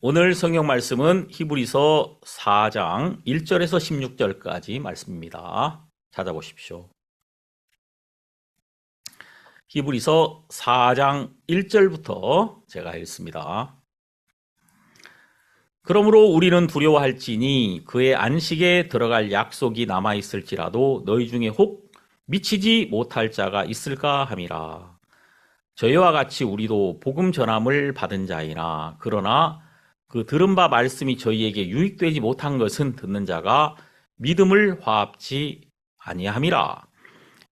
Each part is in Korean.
오늘 성경 말씀은 히브리서 4장 1절에서 16절까지 말씀입니다. 찾아보십시오. 히브리서 4장 1절부터 제가 읽습니다. 그러므로 우리는 두려워할지니 그의 안식에 들어갈 약속이 남아있을지라도 너희 중에 혹 미치지 못할 자가 있을까 함이라. 저희와 같이 우리도 복음 전함을 받은 자이나 그러나 그 들은 바 말씀이 저희에게 유익되지 못한 것은 듣는 자가 믿음을 화합지 아니함이라.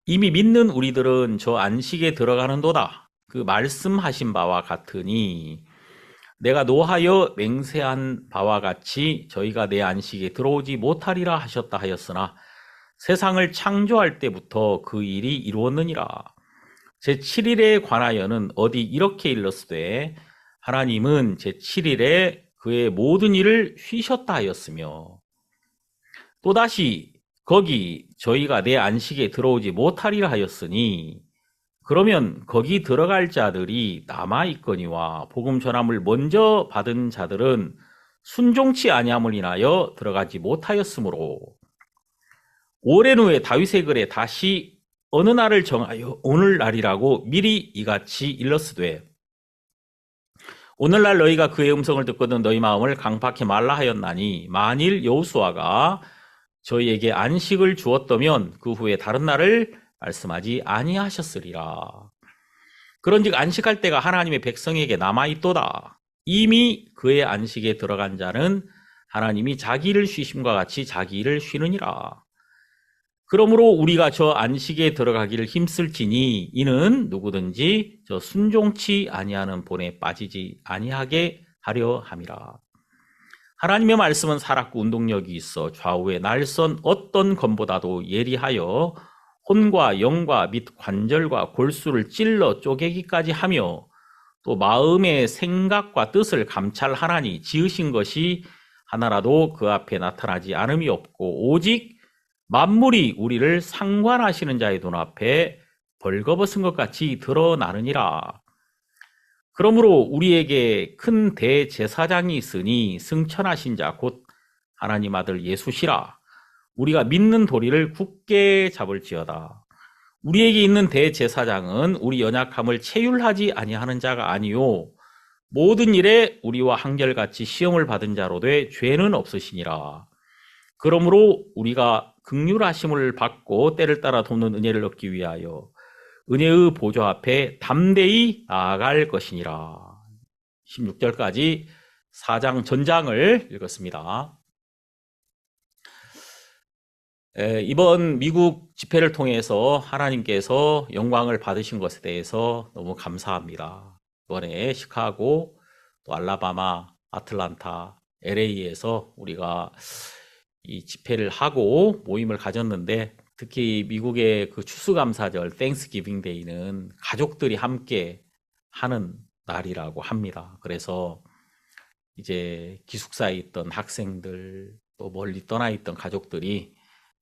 이미 믿는 우리들은 저 안식에 들어가는도다. 그 말씀하신 바와 같으니 내가 노하여 맹세한 바와 같이 저희가 내 안식에 들어오지 못하리라 하셨다 하였으나 세상을 창조할 때부터 그 일이 이루었느니라. 제7일에 관하여는 어디 이렇게 일렀으되 하나님은 제7일에 그의 모든 일을 쉬셨다 하였으며 또다시 거기 저희가 내 안식에 들어오지 못하리라 하였으니 그러면 거기 들어갈 자들이 남아있거니와 복음 전함을 먼저 받은 자들은 순종치 아니함을 인하여 들어가지 못하였으므로 오랜 후에 다윗의 글에 다시 어느 날을 정하여 오늘날이라고 미리 이같이 일렀으되 오늘날 너희가 그의 음성을 듣거든 너희 마음을 강팍히 말라 하였나니 만일 여호수아가 저희에게 안식을 주었다면 그 후에 다른 날을 말씀하지 아니하셨으리라. 그런즉 안식할 때가 하나님의 백성에게 남아있도다. 이미 그의 안식에 들어간 자는 하나님이 자기 일을 쉬심과 같이 자기 일을 쉬느니라. 그러므로 우리가 저 안식에 들어가기를 힘쓸지니 이는 누구든지 저 순종치 아니하는 본에 빠지지 아니하게 하려 함이라. 하나님의 말씀은 살았고 운동력이 있어 좌우에 날선 어떤 검보다도 예리하여 혼과 영과 및 관절과 골수를 찔러 쪼개기까지 하며 또 마음의 생각과 뜻을 감찰하나니 지으신 것이 하나라도 그 앞에 나타나지 않음이 없고 오직 만물이 우리를 상관하시는 자의 눈앞에 벌거벗은 것 같이 드러나느니라. 그러므로 우리에게 큰 대제사장이 있으니 승천하신 자 곧 하나님 아들 예수시라. 우리가 믿는 도리를 굳게 잡을지어다. 우리에게 있는 대제사장은 우리 연약함을 체휼하지 아니하는 자가 아니요 모든 일에 우리와 한결같이 시험을 받은 자로 돼 죄는 없으시니라. 그러므로 우리가 긍휼하심을 받고 때를 따라 돕는 은혜를 얻기 위하여 은혜의 보좌 앞에 담대히 나아갈 것이니라. 16절까지 4장 전장을 읽었습니다. 이번 미국 집회를 통해서 하나님께서 영광을 받으신 것에 대해서 너무 감사합니다. 이번에 시카고, 또 알라바마, 아틀란타, LA에서 우리가 이 집회를 하고 모임을 가졌는데 특히 미국의 그 추수감사절 땡스기빙 데이는 가족들이 함께 하는 날이라고 합니다. 그래서 이제 기숙사에 있던 학생들 또 멀리 떠나 있던 가족들이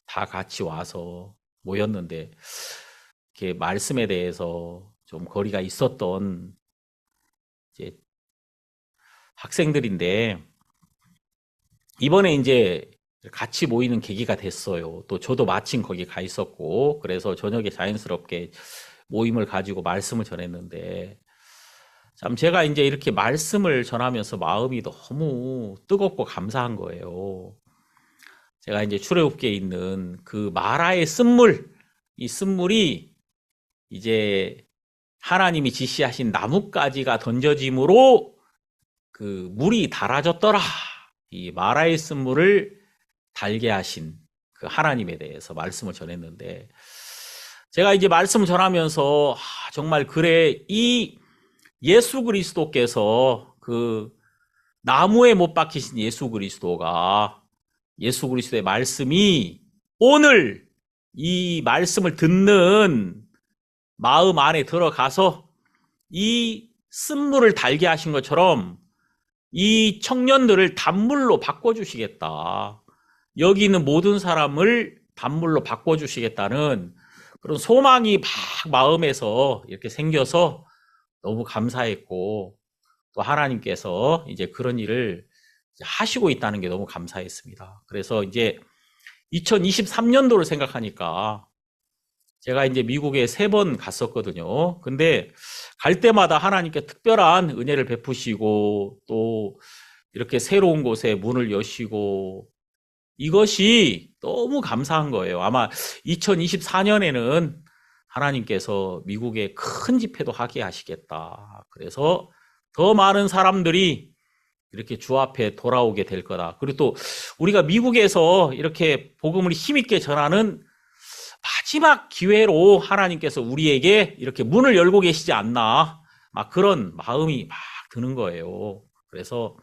다 같이 와서 모였는데 이렇게 말씀에 대해서 좀 거리가 있었던 이제 학생들인데 이번에 이제 같이 모이는 계기가 됐어요. 또 저도 마침 거기 가 있었고 그래서 저녁에 자연스럽게 모임을 가지고 말씀을 전했는데 참 제가 이제 이렇게 말씀을 전하면서 마음이 너무 뜨겁고 감사한 거예요. 제가 이제 출애굽기에 있는 그 마라의 쓴물, 이 쓴물이 이제 하나님이 지시하신 나뭇가지가 던져짐으로 그 물이 달아졌더라. 이 마라의 쓴물을 달게 하신 그 하나님에 대해서 말씀을 전했는데 제가 이제 말씀을 전하면서 정말 그래 이 예수 그리스도께서 그 나무에 못 박히신 예수 그리스도가 예수 그리스도의 말씀이 오늘 이 말씀을 듣는 마음 안에 들어가서 이 쓴물을 달게 하신 것처럼 이 청년들을 단물로 바꿔주시겠다. 여기 있는 모든 사람을 단물로 바꿔주시겠다는 그런 소망이 막 마음에서 이렇게 생겨서 너무 감사했고 또 하나님께서 이제 그런 일을 하시고 있다는 게 너무 감사했습니다. 그래서 이제 2023년도를 생각하니까 제가 이제 미국에 3번 갔었거든요. 근데 갈 때마다 하나님께 특별한 은혜를 베푸시고 또 이렇게 새로운 곳에 문을 여시고 이것이 너무 감사한 거예요. 아마 2024년에는 하나님께서 미국에 큰 집회도 하게 하시겠다. 그래서 더 많은 사람들이 이렇게 주 앞에 돌아오게 될 거다. 그리고 또 우리가 미국에서 이렇게 복음을 힘있게 전하는 마지막 기회로 하나님께서 우리에게 이렇게 문을 열고 계시지 않나. 막 그런 마음이 막 드는 거예요. 그래서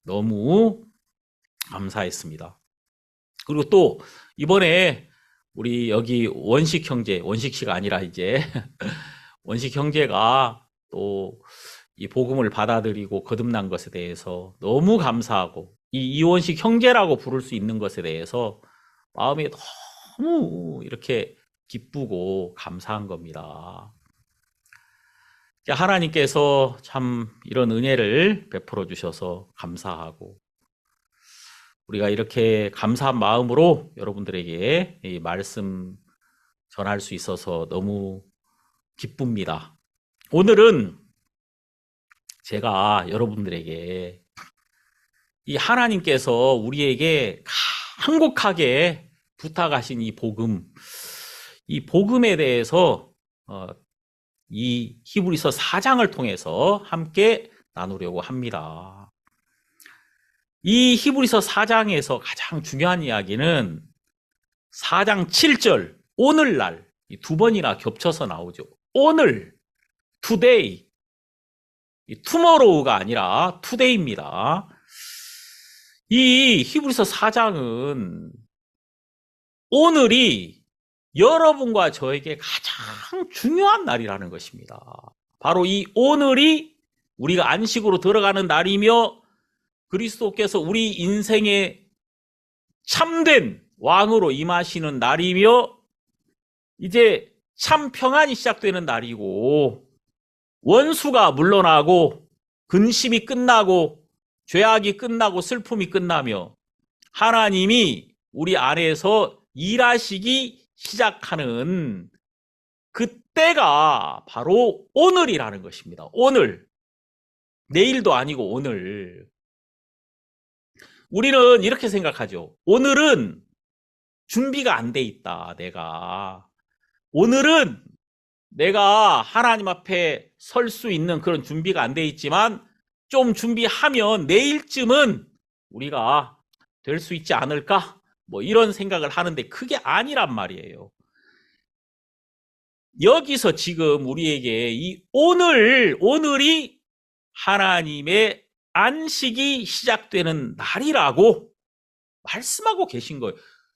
너무 감사했습니다. 그리고 또 이번에 우리 여기 원식 형제, 원식씨가 아니라 이제 원식 형제가 또 이 복음을 받아들이고 거듭난 것에 대해서 너무 감사하고 이 이원식 형제라고 부를 수 있는 것에 대해서 마음이 너무 이렇게 기쁘고 감사한 겁니다. 하나님께서 참 이런 은혜를 베풀어 주셔서 감사하고 우리가 이렇게 감사한 마음으로 여러분들에게 이 말씀 전할 수 있어서 너무 기쁩니다. 오늘은 제가 여러분들에게 이 하나님께서 우리에게 간곡하게 부탁하신 이 복음에 대해서 이 히브리서 4장을 통해서 함께 나누려고 합니다. 이 히브리서 4장에서 가장 중요한 이야기는 4장 7절 오늘날 이 2번이나 겹쳐서 나오죠. 오늘, today, tomorrow가 아니라 today입니다. 이 히브리서 4장은 오늘이 여러분과 저에게 가장 중요한 날이라는 것입니다. 바로 이 오늘이 우리가 안식으로 들어가는 날이며 그리스도께서 우리 인생에 참된 왕으로 임하시는 날이며 이제 참 평안이 시작되는 날이고 원수가 물러나고 근심이 끝나고 죄악이 끝나고 슬픔이 끝나며 하나님이 우리 안에서 일하시기 시작하는 그때가 바로 오늘이라는 것입니다. 오늘. 내일도 아니고 오늘. 우리는 이렇게 생각하죠. 오늘은 준비가 안 돼 있다, 내가. 오늘은 내가 하나님 앞에 설 수 있는 그런 준비가 안 돼 있지만 좀 준비하면 내일쯤은 우리가 될 수 있지 않을까? 뭐 이런 생각을 하는데 그게 아니란 말이에요. 여기서 지금 우리에게 이 오늘이 하나님의 안식이 시작되는 날이라고 말씀하고 계신 거예요.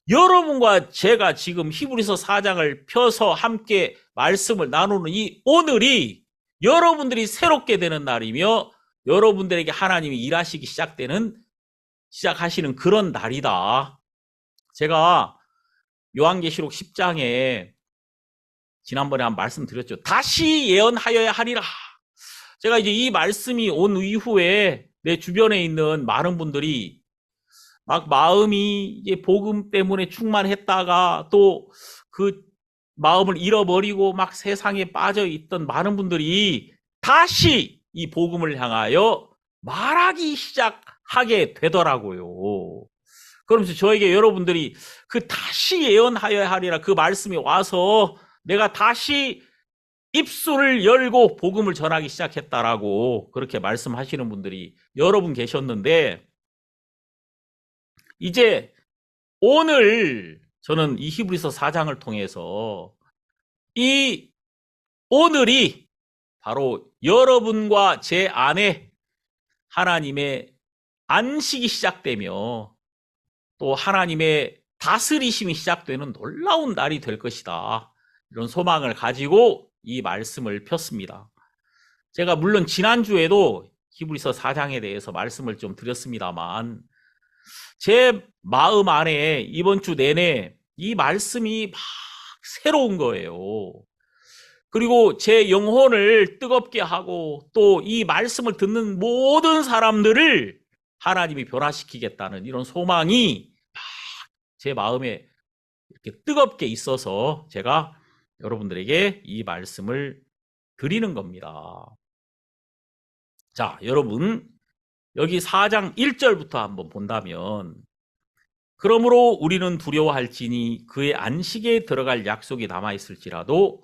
여러분과 제가 지금 히브리서 4장을 펴서 함께 말씀을 나누는 이 오늘이 여러분들이 새롭게 되는 날이며 여러분들에게 하나님이 일하시기 시작하시는 그런 날이다. 제가 요한계시록 10장에 지난번에 한 말씀 드렸죠. 다시 예언하여야 하리라. 제가 이제 이 말씀이 온 이후에 내 주변에 있는 많은 분들이 막 마음이 이제 복음 때문에 충만했다가 또 그 마음을 잃어버리고 막 세상에 빠져 있던 많은 분들이 다시 이 복음을 향하여 말하기 시작하게 되더라고요. 그러면서 저에게 여러분들이 그 다시 예언하여야 하리라 그 말씀이 와서 내가 다시 입술을 열고 복음을 전하기 시작했다라고 그렇게 말씀하시는 분들이 여러 분 계셨는데 이제 오늘 저는 이 히브리서 4장을 통해서 이 오늘이 바로 여러분과 제 안에 하나님의 안식이 시작되며 또 하나님의 다스리심이 시작되는 놀라운 날이 될 것이다. 이런 소망을 가지고 이 말씀을 폈습니다. 제가 물론 지난주에도 히브리서 4장에 대해서 말씀을 좀 드렸습니다만 제 마음 안에 이번 주 내내 이 말씀이 막 새로운 거예요. 그리고 제 영혼을 뜨겁게 하고 또 이 말씀을 듣는 모든 사람들을 하나님이 변화시키겠다는 이런 소망이 제 마음에 이렇게 뜨겁게 있어서 제가 여러분들에게 이 말씀을 드리는 겁니다. 자, 여러분, 여기 4장 1절부터 한번 본다면, 그러므로 우리는 두려워할지니 그의 안식에 들어갈 약속이 남아있을지라도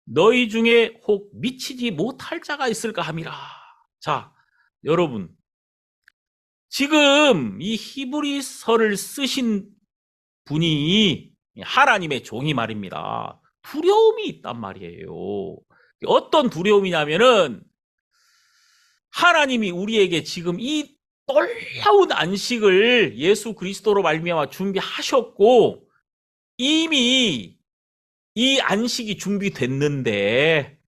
너희 중에 혹 미치지 못할 자가 있을까 함이라. 자, 여러분, 지금 이 히브리서를 쓰신 분이 하나님의 종이 말입니다. 두려움이 있단 말이에요. 어떤 두려움이냐면은 하나님이 우리에게 지금 이 놀라운 안식을 예수 그리스도로 말미암아 준비하셨고 이미 이 안식이 준비됐는데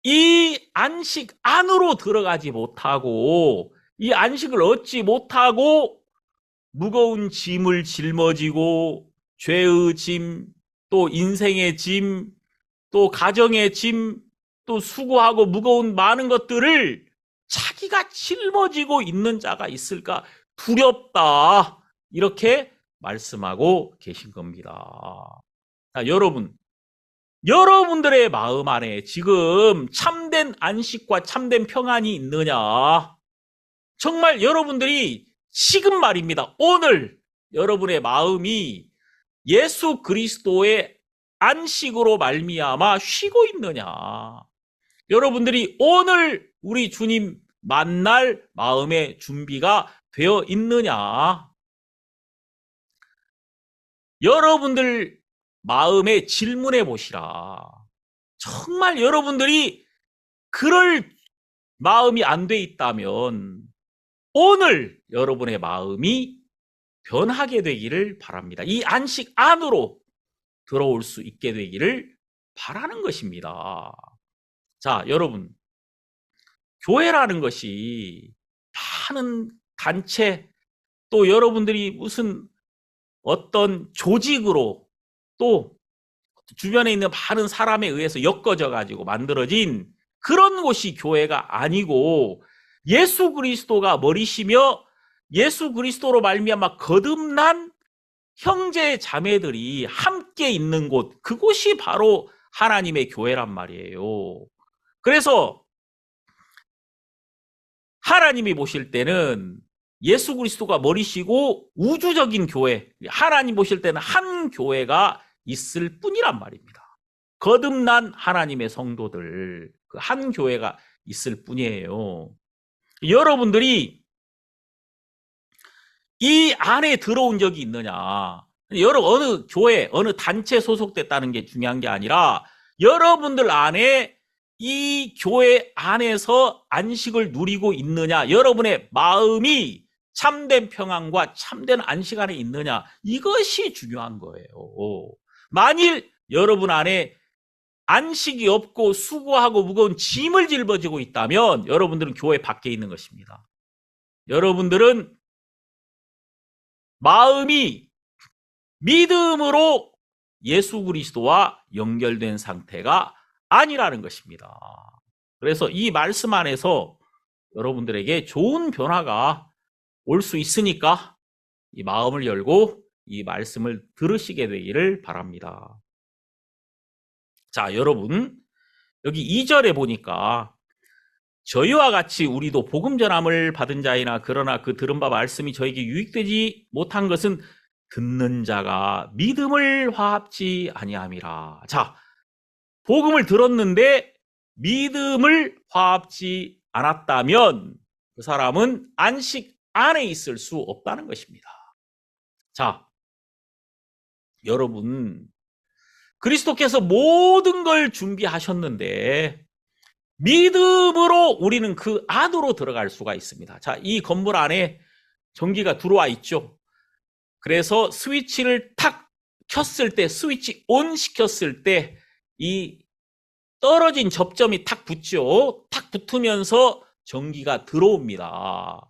이 안식 안으로 들어가지 못하고 이 안식을 얻지 못하고 무거운 짐을 짊어지고 죄의 짐, 또 인생의 짐, 또 가정의 짐, 또 수고하고 무거운 많은 것들을 자기가 짊어지고 있는 자가 있을까 두렵다. 이렇게 말씀하고 계신 겁니다. 자, 여러분들의 마음 안에 지금 참된 안식과 참된 평안이 있느냐? 정말 여러분들이 지금 말입니다. 오늘 여러분의 마음이 예수 그리스도의 안식으로 말미암아 쉬고 있느냐? 여러분들이 오늘 우리 주님 만날 마음의 준비가 되어 있느냐? 여러분들 마음에 질문해 보시라. 정말 여러분들이 그럴 마음이 안 돼 있다면 오늘 여러분의 마음이 변하게 되기를 바랍니다. 이 안식 안으로 들어올 수 있게 되기를 바라는 것입니다. 자, 여러분, 교회라는 것이 많은 단체, 또 여러분들이 무슨 어떤 조직으로 또 주변에 있는 많은 사람에 의해서 엮어져 가지고 만들어진 그런 곳이 교회가 아니고 예수 그리스도가 머리시며 예수 그리스도로 말미암아 거듭난 형제 자매들이 함께 있는 곳, 그곳이 바로 하나님의 교회란 말이에요. 그래서 하나님이 보실 때는 예수 그리스도가 머리시고 우주적인 교회, 하나님 보실 때는 한 교회가 있을 뿐이란 말입니다. 거듭난 하나님의 성도들, 그 한 교회가 있을 뿐이에요. 여러분들이 이 안에 들어온 적이 있느냐? 여러분 어느 교회, 어느 단체 소속됐다는 게 중요한 게 아니라 여러분들 안에 이 교회 안에서 안식을 누리고 있느냐? 여러분의 마음이 참된 평안과 참된 안식 안에 있느냐? 이것이 중요한 거예요. 만일 여러분 안에 안식이 없고 수고하고 무거운 짐을 짊어지고 있다면 여러분들은 교회 밖에 있는 것입니다. 여러분들은 마음이 믿음으로 예수 그리스도와 연결된 상태가 아니라는 것입니다. 그래서 이 말씀 안에서 여러분들에게 좋은 변화가 올 수 있으니까 이 마음을 열고 이 말씀을 들으시게 되기를 바랍니다. 자, 여러분, 여기 2절에 보니까 저희와 같이 우리도 복음 전함을 받은 자이나 그러나 그 들은 바 말씀이 저에게 유익되지 못한 것은 듣는 자가 믿음을 화합지 아니함이라. 자, 복음을 들었는데 믿음을 화합지 않았다면 그 사람은 안식 안에 있을 수 없다는 것입니다. 자, 여러분, 그리스도께서 모든 걸 준비하셨는데 믿음으로 우리는 그 안으로 들어갈 수가 있습니다. 자, 이 건물 안에 전기가 들어와 있죠. 그래서 스위치를 탁 켰을 때, 스위치 온 시켰을 때 이 떨어진 접점이 탁 붙죠. 탁 붙으면서 전기가 들어옵니다.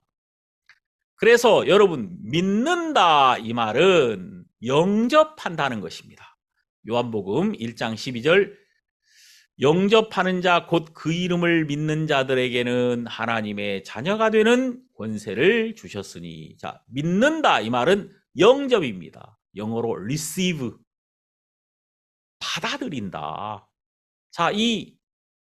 그래서 여러분, 믿는다 이 말은 영접한다는 것입니다. 요한복음 1장 12절 영접하는 자 곧 그 이름을 믿는 자들에게는 하나님의 자녀가 되는 권세를 주셨으니. 자, 믿는다 이 말은 영접입니다. 영어로 receive, 받아들인다. 자, 이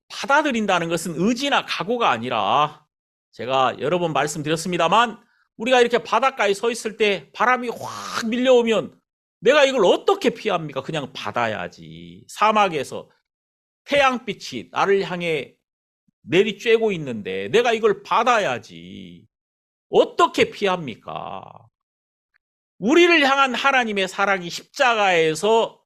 받아들인다는 것은 의지나 각오가 아니라, 제가 여러 번 말씀드렸습니다만, 우리가 이렇게 바닷가에 서 있을 때 바람이 확 밀려오면 내가 이걸 어떻게 피합니까? 그냥 받아야지. 사막에서 태양빛이 나를 향해 내리쬐고 있는데 내가 이걸 받아야지. 어떻게 피합니까? 우리를 향한 하나님의 사랑이 십자가에서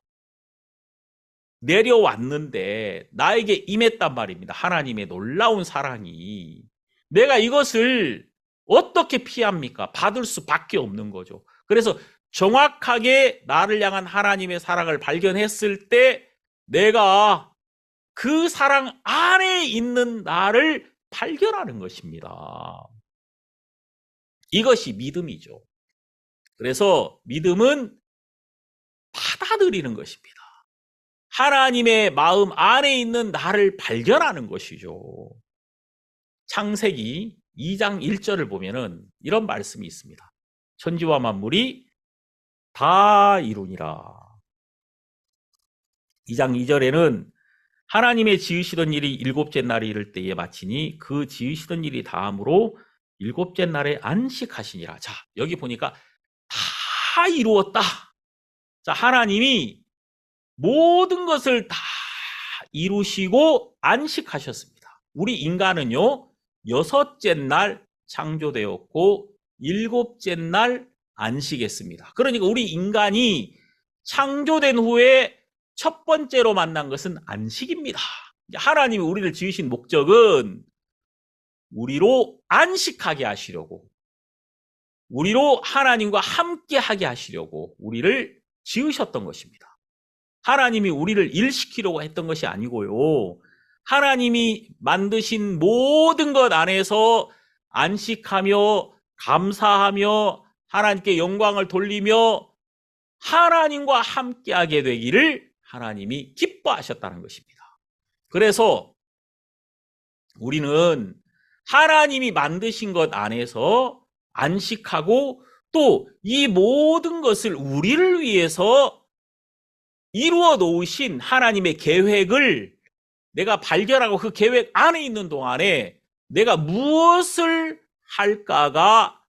내려왔는데 나에게 임했단 말입니다. 하나님의 놀라운 사랑이. 내가 이것을 어떻게 피합니까? 받을 수밖에 없는 거죠. 그래서 정확하게 나를 향한 하나님의 사랑을 발견했을 때 내가 그 사랑 안에 있는 나를 발견하는 것입니다. 이것이 믿음이죠. 그래서 믿음은 받아들이는 것입니다. 하나님의 마음 안에 있는 나를 발견하는 것이죠. 창세기 2장 1절을 보면은 이런 말씀이 있습니다. 천지와 만물이 다 이루니라. 2장 2절에는 하나님의 지으시던 일이 일곱째 날에 이를 때에 마치니 그 지으시던 일이 다함으로 일곱째 날에 안식하시니라. 자, 여기 보니까 다 이루었다. 자, 하나님이 모든 것을 다 이루시고 안식하셨습니다. 우리 인간은요, 여섯째 날 창조되었고 일곱째 날 안식했습니다. 그러니까 우리 인간이 창조된 후에 첫 번째로 만난 것은 안식입니다. 하나님이 우리를 지으신 목적은 우리로 안식하게 하시려고, 우리로 하나님과 함께 하게 하시려고 우리를 지으셨던 것입니다. 하나님이 우리를 일시키려고 했던 것이 아니고요. 하나님이 만드신 모든 것 안에서 안식하며 감사하며 하나님께 영광을 돌리며 하나님과 함께하게 되기를 하나님이 기뻐하셨다는 것입니다. 그래서 우리는 하나님이 만드신 것 안에서 안식하고 또 이 모든 것을 우리를 위해서 이루어 놓으신 하나님의 계획을 내가 발견하고 그 계획 안에 있는 동안에 내가 무엇을 할까가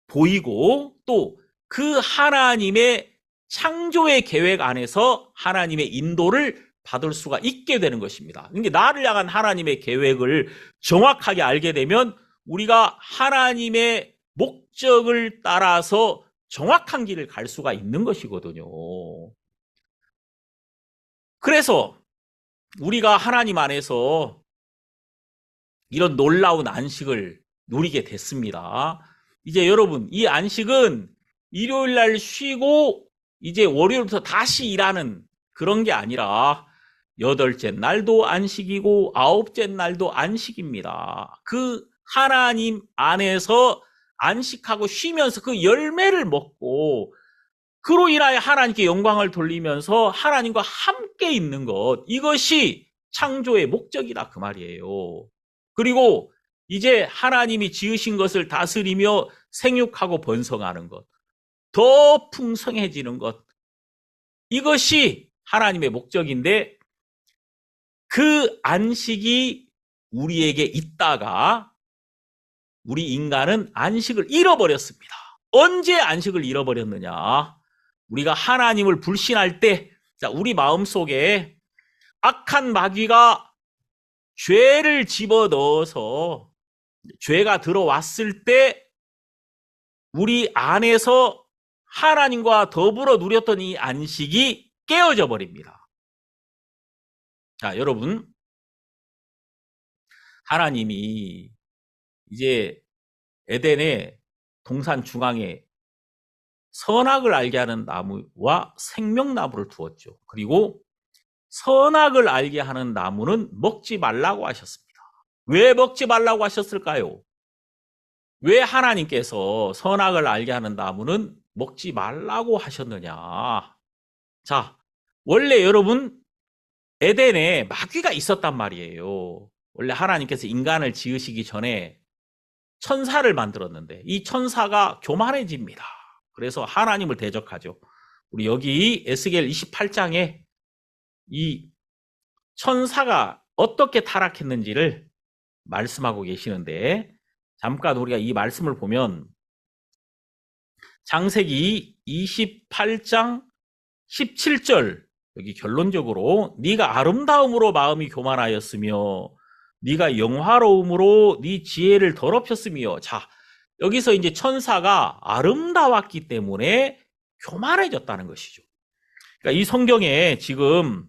보이고 또 그 하나님의 창조의 계획 안에서 하나님의 인도를 받을 수가 있게 되는 것입니다. 그러니까 나를 향한 하나님의 계획을 정확하게 알게 되면 우리가 하나님의 목적을 따라서 정확한 길을 갈 수가 있는 것이거든요. 그래서 우리가 하나님 안에서 이런 놀라운 안식을 누리게 됐습니다. 이제 여러분, 이 안식은 일요일 날 쉬고 이제 월요일부터 다시 일하는 그런 게 아니라 여덟째 날도 안식이고 아홉째 날도 안식입니다. 그 하나님 안에서 안식하고 쉬면서 그 열매를 먹고 그로 인하여 하나님께 영광을 돌리면서 하나님과 함께 있는 것, 이것이 창조의 목적이다 그 말이에요. 그리고 이제 하나님이 지으신 것을 다스리며 생육하고 번성하는 것, 더 풍성해지는 것, 이것이 하나님의 목적인데 그 안식이 우리에게 있다가 우리 인간은 안식을 잃어버렸습니다. 언제 안식을 잃어버렸느냐? 우리가 하나님을 불신할 때, 자, 우리 마음속에 악한 마귀가 죄를 집어넣어서 죄가 들어왔을 때 우리 안에서 하나님과 더불어 누렸던 이 안식이 깨어져 버립니다. 자, 여러분, 하나님이 이제 에덴의 동산 중앙에 선악을 알게 하는 나무와 생명나무를 두었죠. 그리고 선악을 알게 하는 나무는 먹지 말라고 하셨습니다. 왜 먹지 말라고 하셨을까요? 왜 하나님께서 선악을 알게 하는 나무는 먹지 말라고 하셨느냐? 자, 원래 여러분, 에덴에 마귀가 있었단 말이에요. 원래 하나님께서 인간을 지으시기 전에 천사를 만들었는데 이 천사가 교만해집니다. 그래서 하나님을 대적하죠. 우리 여기 에스겔 28장에 이 천사가 어떻게 타락했는지를 말씀하고 계시는데 잠깐 우리가 이 말씀을 보면 창세기 28장 17절 여기 결론적으로 네가 아름다움으로 마음이 교만하였으며 네가 영화로움으로 네 지혜를 더럽혔으며 자 여기서 이제 천사가 아름다웠기 때문에 교만해졌다는 것이죠. 그러니까 이 성경에 지금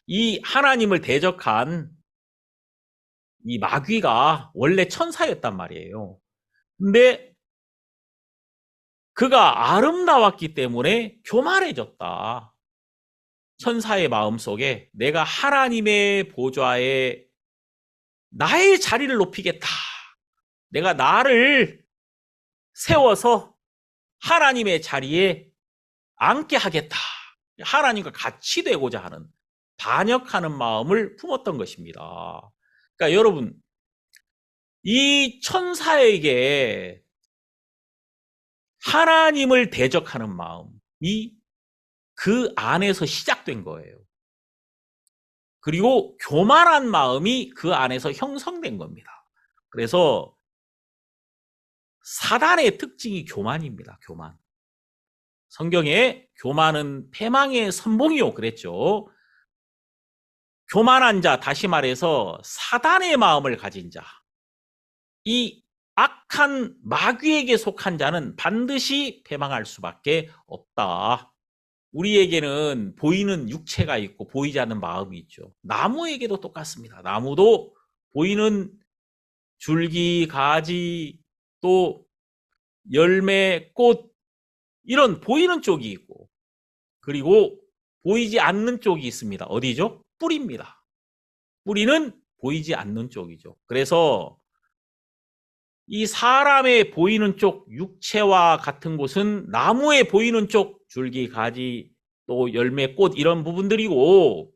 이 하나님을 대적한 이 마귀가 원래 천사였단 말이에요. 근데 그가 아름다웠기 때문에 교만해졌다. 천사의 마음속에 내가 하나님의 보좌에 나의 자리를 높이겠다. 내가 나를 세워서 하나님의 자리에 앉게 하겠다. 하나님과 같이 되고자 하는 반역하는 마음을 품었던 것입니다. 그러니까 여러분 이 천사에게 하나님을 대적하는 마음이 그 안에서 시작된 거예요. 그리고 교만한 마음이 그 안에서 형성된 겁니다. 그래서 사단의 특징이 교만입니다. 교만. 성경에 교만은 패망의 선봉이요 그랬죠. 교만한 자, 다시 말해서 사단의 마음을 가진 자, 이 악한 마귀에게 속한 자는 반드시 패망할 수밖에 없다. 우리에게는 보이는 육체가 있고 보이지 않는 마음이 있죠. 나무에게도 똑같습니다. 나무도 보이는 줄기, 가지, 또 열매, 꽃 이런 보이는 쪽이 있고 그리고 보이지 않는 쪽이 있습니다. 어디죠? 뿌리입니다. 뿌리는 보이지 않는 쪽이죠. 그래서 이 사람의 보이는 쪽 육체와 같은 곳은 나무의 보이는 쪽 줄기, 가지, 또 열매, 꽃 이런 부분들이고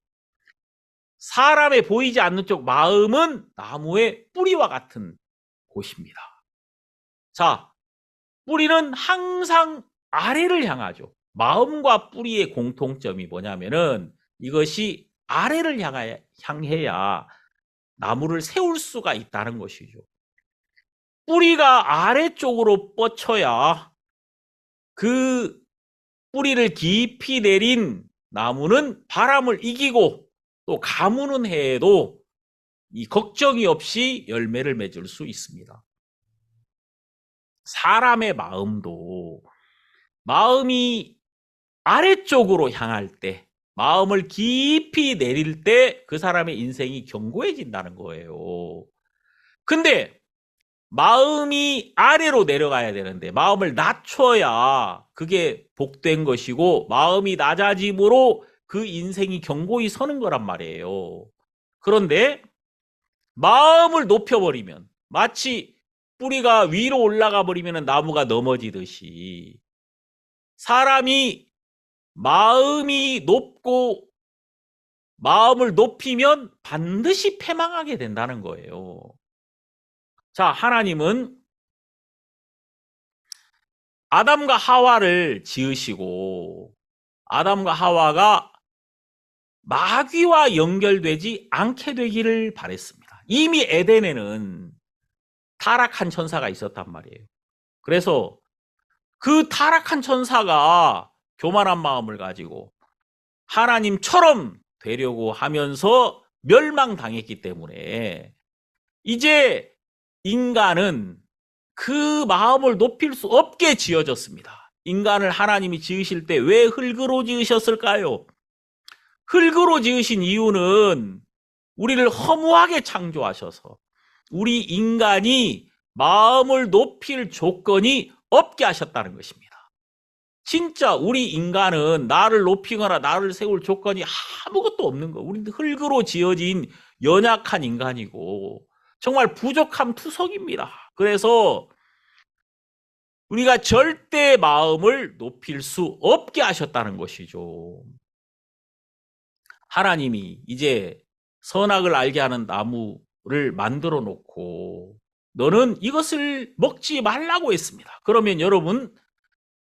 사람의 보이지 않는 쪽 마음은 나무의 뿌리와 같은 곳입니다. 자, 뿌리는 항상 아래를 향하죠. 마음과 뿌리의 공통점이 뭐냐면은 이것이 아래를 향해야 나무를 세울 수가 있다는 것이죠. 뿌리가 아래쪽으로 뻗쳐야 그 뿌리를 깊이 내린 나무는 바람을 이기고 또 가무는 해에도 이 걱정이 없이 열매를 맺을 수 있습니다. 사람의 마음도 마음이 아래쪽으로 향할 때 마음을 깊이 내릴 때 그 사람의 인생이 견고해진다는 거예요. 근데 마음이 아래로 내려가야 되는데 마음을 낮춰야 그게 복된 것이고 마음이 낮아짐으로 그 인생이 견고히 서는 거란 말이에요. 그런데 마음을 높여버리면 마치 뿌리가 위로 올라가 버리면 나무가 넘어지듯이 사람이 마음이 높고 마음을 높이면 반드시 패망하게 된다는 거예요. 자, 하나님은 아담과 하와를 지으시고 아담과 하와가 마귀와 연결되지 않게 되기를 바랬습니다. 이미 에덴에는 타락한 천사가 있었단 말이에요. 그래서 그 타락한 천사가 교만한 마음을 가지고 하나님처럼 되려고 하면서 멸망당했기 때문에 이제 인간은 그 마음을 높일 수 없게 지어졌습니다. 인간을 하나님이 지으실 때 왜 흙으로 지으셨을까요? 흙으로 지으신 이유는 우리를 허무하게 창조하셔서 우리 인간이 마음을 높일 조건이 없게 하셨다는 것입니다. 진짜 우리 인간은 나를 높이거나 나를 세울 조건이 아무것도 없는 거. 우리는 흙으로 지어진 연약한 인간이고 정말 부족함 투성입니다. 그래서 우리가 절대 마음을 높일 수 없게 하셨다는 것이죠. 하나님이 이제 선악을 알게 하는 나무를 만들어 놓고 너는 이것을 먹지 말라고 했습니다. 그러면 여러분,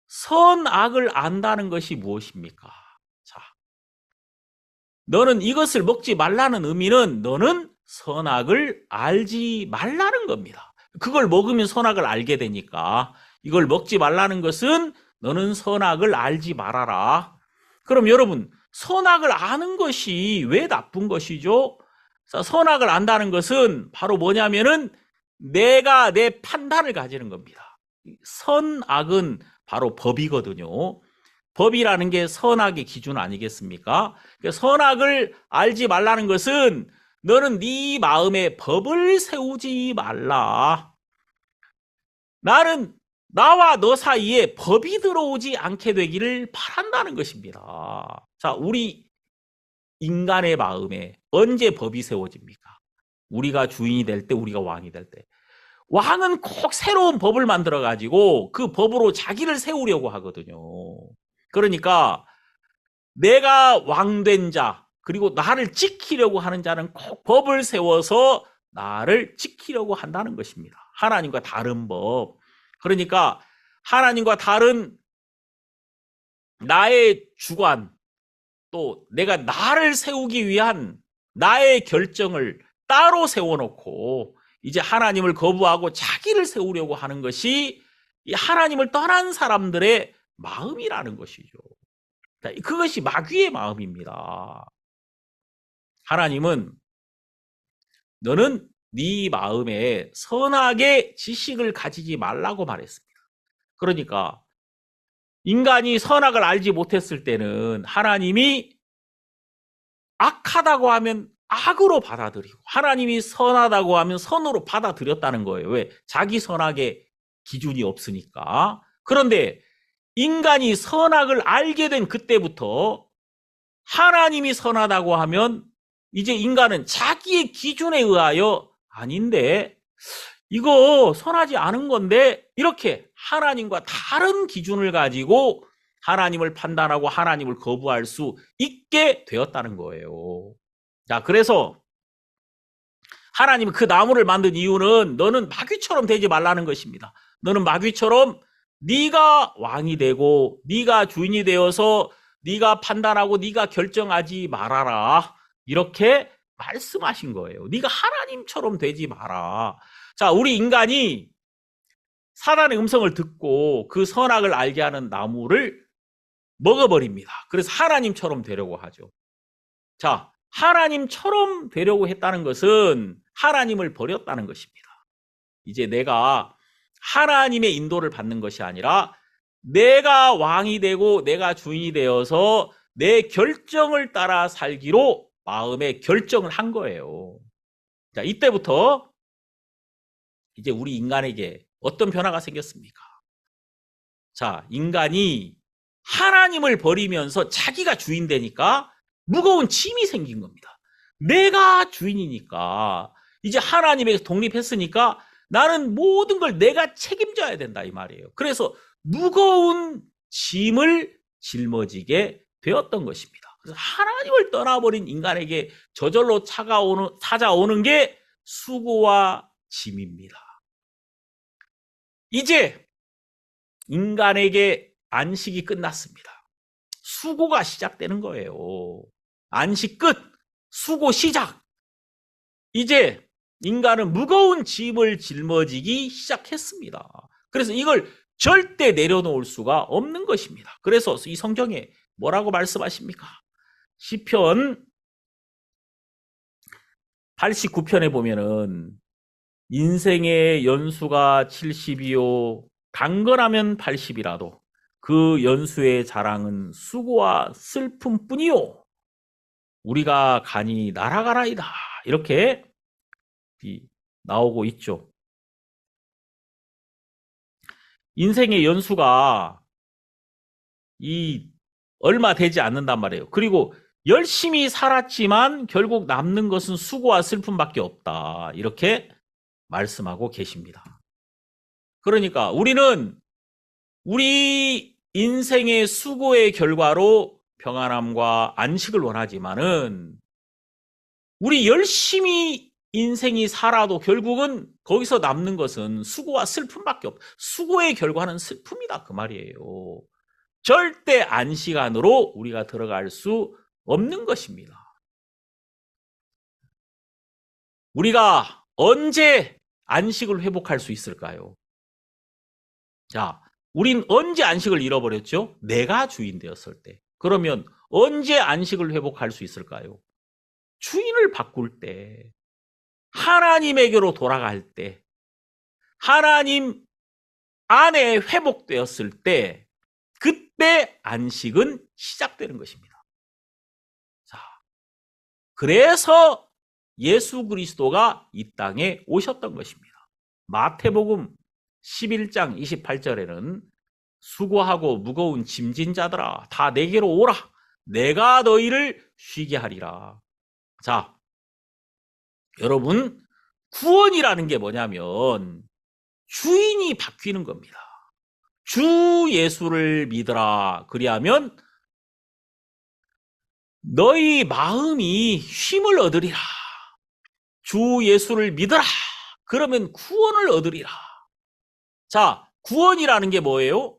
선악을 안다는 것이 무엇입니까? 자, 너는 이것을 먹지 말라는 의미는 너는 선악을 알지 말라는 겁니다. 그걸 먹으면 선악을 알게 되니까 이걸 먹지 말라는 것은 너는 선악을 알지 말아라. 그럼 여러분, 선악을 아는 것이 왜 나쁜 것이죠? 선악을 안다는 것은 바로 뭐냐면은 내가 내 판단을 가지는 겁니다. 선악은 바로 법이거든요. 법이라는 게 선악의 기준 아니겠습니까? 선악을 알지 말라는 것은 너는 네 마음에 법을 세우지 말라. 나는 나와 너 사이에 법이 들어오지 않게 되기를 바란다는 것입니다. 자, 우리 인간의 마음에 언제 법이 세워집니까? 우리가 주인이 될 때, 우리가 왕이 될 때. 왕은 꼭 새로운 법을 만들어 가지고 그 법으로 자기를 세우려고 하거든요. 그러니까 내가 왕된 자, 그리고 나를 지키려고 하는 자는 꼭 법을 세워서 나를 지키려고 한다는 것입니다. 하나님과 다른 법. 그러니까 하나님과 다른 나의 주관, 또 내가 나를 세우기 위한 나의 결정을 따로 세워놓고 이제 하나님을 거부하고 자기를 세우려고 하는 것이 이 하나님을 떠난 사람들의 마음이라는 것이죠. 그것이 마귀의 마음입니다. 하나님은 너는 네 마음에 선악의 지식을 가지지 말라고 말했습니다. 그러니까 인간이 선악을 알지 못했을 때는 하나님이 악하다고 하면 악으로 받아들이고 하나님이 선하다고 하면 선으로 받아들였다는 거예요. 왜? 자기 선악의 기준이 없으니까. 그런데 인간이 선악을 알게 된 그때부터 하나님이 선하다고 하면 이제 인간은 자기의 기준에 의하여 아닌데 이거 선하지 않은 건데 이렇게 하나님과 다른 기준을 가지고 하나님을 판단하고 하나님을 거부할 수 있게 되었다는 거예요. 자, 그래서 하나님은 그 나무를 만든 이유는 너는 마귀처럼 되지 말라는 것입니다. 너는 마귀처럼 네가 왕이 되고 네가 주인이 되어서 네가 판단하고 네가 결정하지 말아라. 이렇게 말씀하신 거예요. 네가 하나님처럼 되지 마라. 자, 우리 인간이 사단의 음성을 듣고 그 선악을 알게 하는 나무를 먹어버립니다. 그래서 하나님처럼 되려고 하죠. 자, 하나님처럼 되려고 했다는 것은 하나님을 버렸다는 것입니다. 이제 내가 하나님의 인도를 받는 것이 아니라 내가 왕이 되고 내가 주인이 되어서 내 결정을 따라 살기로 마음의 결정을 한 거예요. 자, 이때부터 이제 우리 인간에게 어떤 변화가 생겼습니까? 자, 인간이 하나님을 버리면서 자기가 주인 되니까 무거운 짐이 생긴 겁니다. 내가 주인이니까 이제 하나님에게서 독립했으니까 나는 모든 걸 내가 책임져야 된다 이 말이에요. 그래서 무거운 짐을 짊어지게 되었던 것입니다. 그래서 하나님을 떠나버린 인간에게 저절로 찾아오는 게 수고와 짐입니다. 이제 인간에게 안식이 끝났습니다. 수고가 시작되는 거예요. 안식 끝, 수고 시작. 이제 인간은 무거운 짐을 짊어지기 시작했습니다. 그래서 이걸 절대 내려놓을 수가 없는 것입니다. 그래서 이 성경에 뭐라고 말씀하십니까? 시편 89편에 보면은 인생의 연수가 70이요 강건하면 80이라도 그 연수의 자랑은 수고와 슬픔뿐이요 우리가 간이 날아가라이다 이렇게 나오고 있죠. 인생의 연수가 얼마 되지 않는단 말이에요. 그리고 열심히 살았지만 결국 남는 것은 수고와 슬픔밖에 없다 이렇게 말씀하고 계십니다. 그러니까 우리는 우리 인생의 수고의 결과로 평안함과 안식을 원하지만은 우리 열심히 인생이 살아도 결국은 거기서 남는 것은 수고와 슬픔밖에 없다. 수고의 결과는 슬픔이다 그 말이에요. 절대 안식 안으로 우리가 들어갈 수 없는 것입니다. 우리가 언제 안식을 회복할 수 있을까요? 자, 우린 언제 안식을 잃어버렸죠? 내가 주인 되었을 때. 그러면 언제 안식을 회복할 수 있을까요? 주인을 바꿀 때, 하나님에게로 돌아갈 때, 하나님 안에 회복되었을 때, 그때 안식은 시작되는 것입니다. 자, 그래서 예수 그리스도가 이 땅에 오셨던 것입니다. 마태복음 11장 28절에는 수고하고 무거운 짐진 자들아 다 내게로 오라. 내가 너희를 쉬게 하리라. 자, 여러분, 구원이라는 게 뭐냐면 주인이 바뀌는 겁니다. 주 예수를 믿으라. 그리하면 너희 마음이 쉼을 얻으리라. 주 예수를 믿으라. 그러면 구원을 얻으리라. 자, 구원이라는 게 뭐예요?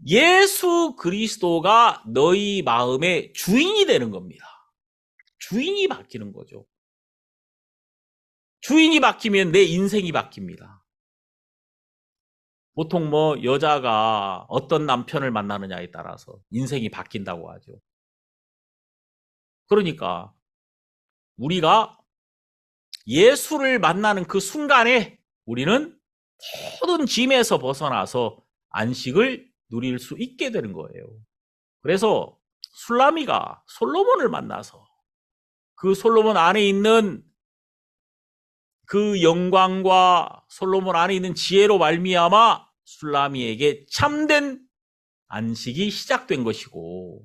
예수 그리스도가 너희 마음의 주인이 되는 겁니다. 주인이 바뀌는 거죠. 주인이 바뀌면 내 인생이 바뀝니다. 보통 여자가 어떤 남편을 만나느냐에 따라서 인생이 바뀐다고 하죠. 그러니까 우리가 예수를 만나는 그 순간에 우리는 모든 짐에서 벗어나서 안식을 누릴 수 있게 되는 거예요. 그래서 술라미가 솔로몬을 만나서 그 솔로몬 안에 있는 그 영광과 솔로몬 안에 있는 지혜로 말미암아 술라미에게 참된 안식이 시작된 것이고,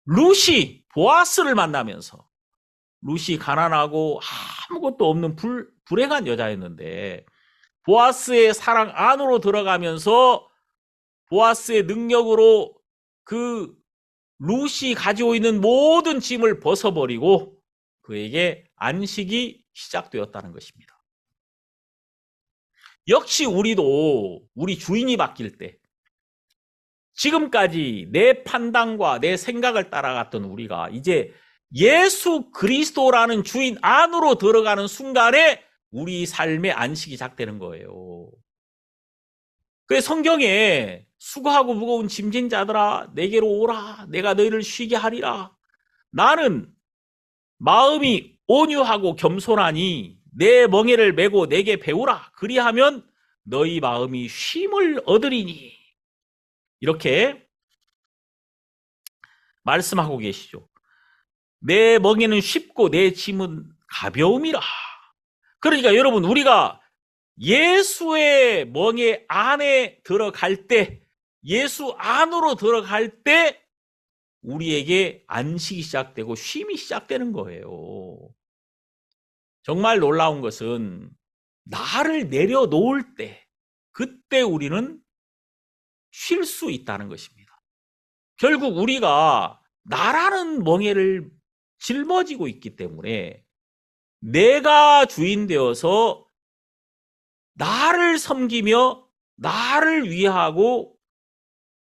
룻이 보아스를 만나면서, 룻이 가난하고 아무것도 없는 불행한 여자였는데 보아스의 사랑 안으로 들어가면서 보아스의 능력으로 그 룻이 가지고 있는 모든 짐을 벗어버리고 그에게 안식이 시작되었다는 것입니다. 역시 우리도 우리 주인이 바뀔 때, 지금까지 내 판단과 내 생각을 따라갔던 우리가 이제 예수 그리스도라는 주인 안으로 들어가는 순간에 우리 삶의 안식이 시작되는 거예요. 그래서 성경에 수고하고 무거운 짐진 자들아 내게로 오라. 내가 너희를 쉬게 하리라. 나는 마음이 온유하고 겸손하니 내 멍에를 메고 내게 배우라. 그리하면 너희 마음이 쉼을 얻으리니. 이렇게 말씀하고 계시죠. 내 멍에는 쉽고 내 짐은 가벼움이라. 그러니까 여러분, 우리가 예수의 멍에 안에 들어갈 때, 예수 안으로 들어갈 때 우리에게 안식이 시작되고 쉼이 시작되는 거예요. 정말 놀라운 것은 나를 내려놓을 때, 그때 우리는 쉴 수 있다는 것입니다. 결국 우리가 나라는 멍에를 짊어지고 있기 때문에 내가 주인 되어서 나를 섬기며 나를 위하고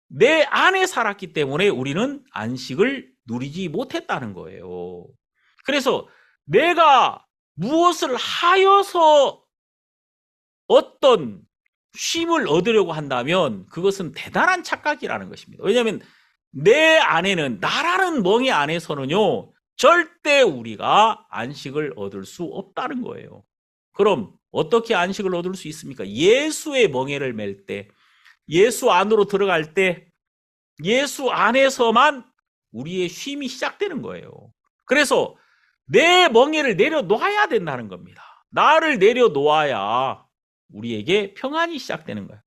내 안에 살았기 때문에 우리는 안식을 누리지 못했다는 거예요. 그래서 내가 무엇을 하여서 어떤 쉼을 얻으려고 한다면 그것은 대단한 착각이라는 것입니다. 왜냐하면 내 안에는, 나라는 멍에 안에서는요, 절대 우리가 안식을 얻을 수 없다는 거예요. 그럼 어떻게 안식을 얻을 수 있습니까? 예수의 멍에를 맬 때, 예수 안으로 들어갈 때, 예수 안에서만 우리의 쉼이 시작되는 거예요. 그래서 내 멍에를 내려놓아야 된다는 겁니다. 나를 내려놓아야 우리에게 평안이 시작되는 거예요.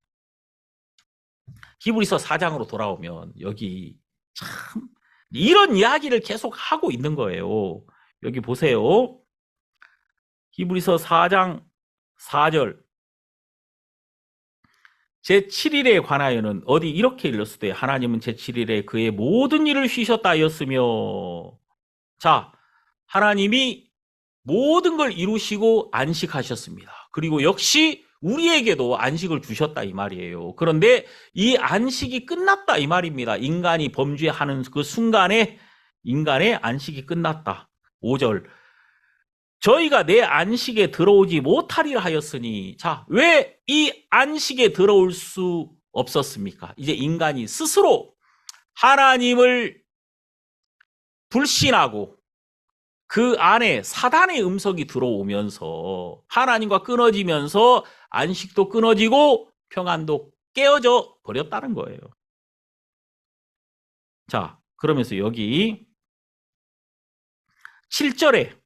히브리서 4장으로 돌아오면 여기 참 이런 이야기를 계속 하고 있는 거예요. 여기 보세요. 히브리서 4장 4절. 제7일에 관하여는 어디 이렇게 일렀으되 하나님은 제7일에 그의 모든 일을 쉬셨다 하였으며. 자, 하나님이 모든 걸 이루시고 안식하셨습니다. 그리고 역시 우리에게도 안식을 주셨다 이 말이에요. 그런데 이 안식이 끝났다 이 말입니다. 인간이 범죄하는 그 순간에 인간의 안식이 끝났다. 5절. 저희가 내 안식에 들어오지 못하리라 하였으니, 자, 왜 이 안식에 들어올 수 없었습니까? 이제 인간이 스스로 하나님을 불신하고 그 안에 사단의 음성이 들어오면서 하나님과 끊어지면서 안식도 끊어지고 평안도 깨어져 버렸다는 거예요. 자, 그러면서 여기 7절에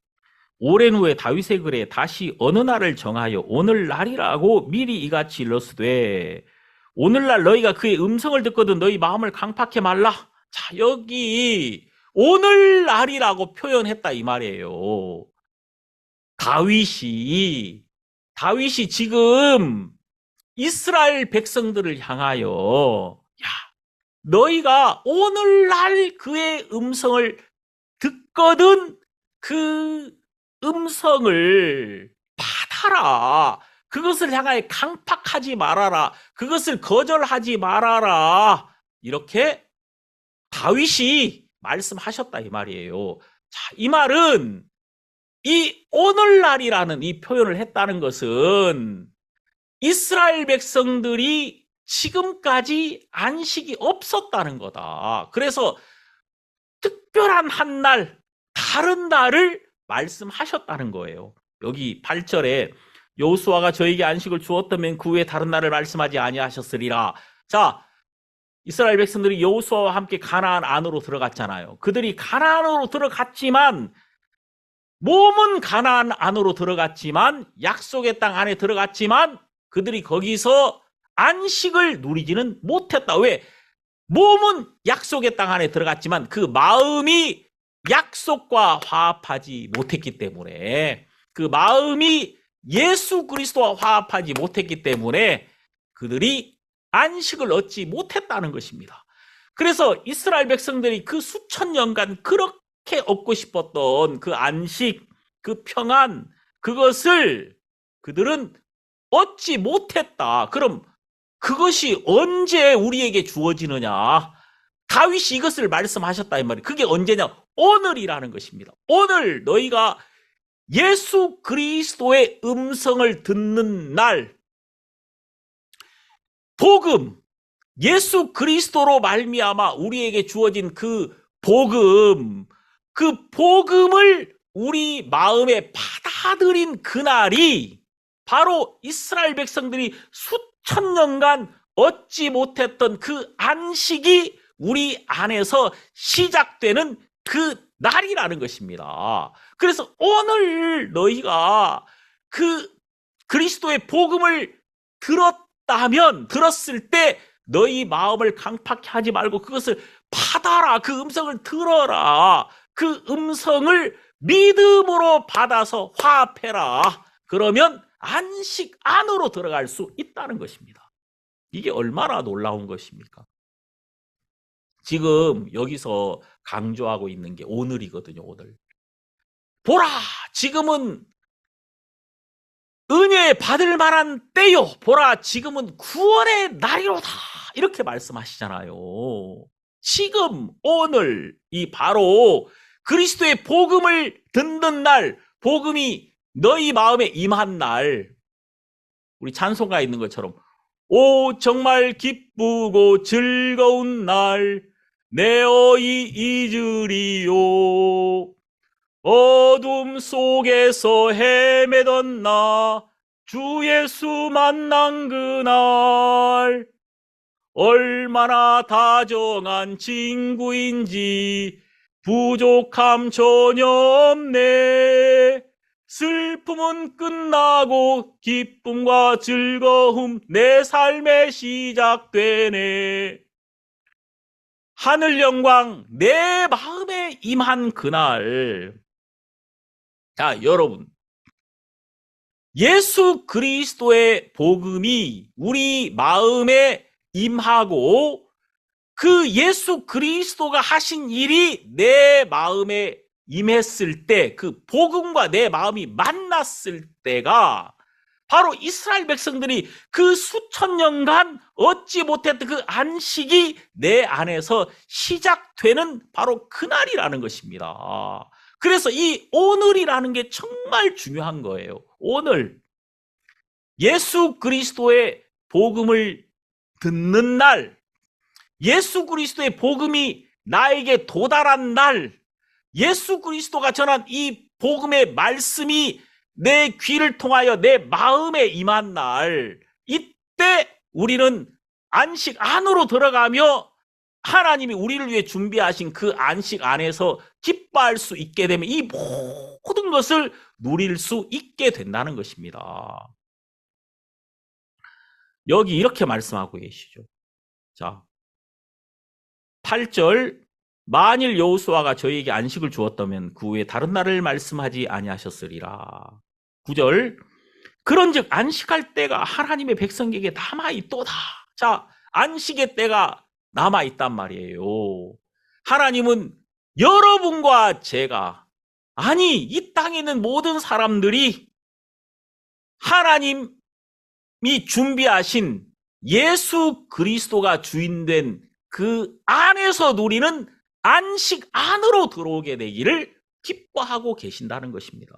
오랜 후에 다윗의 글에 다시 어느 날을 정하여 오늘날이라고 미리 이같이 일렀으되 오늘날 너희가 그의 음성을 듣거든 너희 마음을 강팍해 말라. 자, 여기 오늘날이라고 표현했다 이 말이에요. 다윗이 지금 이스라엘 백성들을 향하여 야, 너희가 오늘날 그의 음성을 듣거든 그 음성을 받아라. 그것을 향하여 강팍하지 말아라. 그것을 거절하지 말아라. 이렇게 다윗이 말씀하셨다 이 말이에요. 자, 이 말은 이 오늘날이라는 이 표현을 했다는 것은 이스라엘 백성들이 지금까지 안식이 없었다는 거다. 그래서 특별한 한 날, 다른 날을 말씀하셨다는 거예요. 여기 8절에 여호수아가 저에게 안식을 주었다면 그 후에 다른 날을 말씀하지 아니하셨으리라. 자, 이스라엘 백성들이 여호수아와 함께 가나안 안으로 들어갔잖아요. 그들이 가나안으로 들어갔지만 몸은 가나안 안으로 들어갔지만 약속의 땅 안에 들어갔지만 그들이 거기서 안식을 누리지는 못했다. 왜? 몸은 약속의 땅 안에 들어갔지만 그 마음이 약속과 화합하지 못했기 때문에 그 마음이 예수 그리스도와 화합하지 못했기 때문에 그들이 안식을 얻지 못했다는 것입니다. 그래서 이스라엘 백성들이 그 수천 년간 그렇게 얻고 싶었던 그 안식, 그 평안, 그것을 그들은 얻지 못했다. 그럼 그것이 언제 우리에게 주어지느냐? 다윗이 이것을 말씀하셨다 이 말이에요. 그게 언제냐? 오늘이라는 것입니다. 오늘 너희가 예수 그리스도의 음성을 듣는 날, 복음, 예수 그리스도로 말미암아 우리에게 주어진 그 복음을 우리 마음에 받아들인 그날이 바로 이스라엘 백성들이 수천 년간 얻지 못했던 그 안식이 우리 안에서 시작되는 그 날이라는 것입니다. 그래서 오늘 너희가 그 그리스도의 복음을 들었을 때 너희 마음을 강팍히 하지 말고 그것을 받아라. 그 음성을 들어라. 그 음성을 믿음으로 받아서 화합해라. 그러면 안식 안으로 들어갈 수 있다는 것입니다. 이게 얼마나 놀라운 것입니까? 지금 여기서 강조하고 있는 게 오늘이거든요. 오늘. 보라, 지금은 은혜 받을 만한 때요. 보라, 지금은 구원의 날이로다. 이렇게 말씀하시잖아요. 지금 오늘 이 바로 그리스도의 복음을 듣는 날, 복음이 너희 마음에 임한 날, 우리 찬송가에 있는 것처럼 오 정말 기쁘고 즐거운 날 내 어이 잊으리요. 어둠 속에서 헤매던 나 주 예수 만난 그날 얼마나 다정한 친구인지 부족함 전혀 없네. 슬픔은 끝나고 기쁨과 즐거움 내 삶에 시작되네. 하늘 영광 내 마음에 임한 그날. 자, 여러분, 예수 그리스도의 복음이 우리 마음에 임하고 그 예수 그리스도가 하신 일이 내 마음에 임했을 때, 그 복음과 내 마음이 만났을 때가 바로 이스라엘 백성들이 그 수천 년간 얻지 못했던 그 안식이 내 안에서 시작되는 바로 그날이라는 것입니다. 그래서 이 오늘이라는 게 정말 중요한 거예요. 오늘 예수 그리스도의 복음을 듣는 날, 예수 그리스도의 복음이 나에게 도달한 날, 예수 그리스도가 전한 이 복음의 말씀이 내 귀를 통하여 내 마음에 임한 날, 이때 우리는 안식 안으로 들어가며 하나님이 우리를 위해 준비하신 그 안식 안에서 기뻐할 수 있게 되면 이 모든 것을 누릴 수 있게 된다는 것입니다. 여기 이렇게 말씀하고 계시죠. 자, 8절, 만일 여호수아가 저희에게 안식을 주었다면 그 후에 다른 날을 말씀하지 아니하셨으리라. 9절, 그런즉 안식할 때가 하나님의 백성에게 남아있도다. 자, 안식의 때가 남아있단 말이에요. 하나님은 여러분과 제가, 아니 이 땅에 있는 모든 사람들이 하나님이 준비하신 예수 그리스도가 주인된 그 안에서 누리는 안식 안으로 들어오게 되기를 기뻐하고 계신다는 것입니다.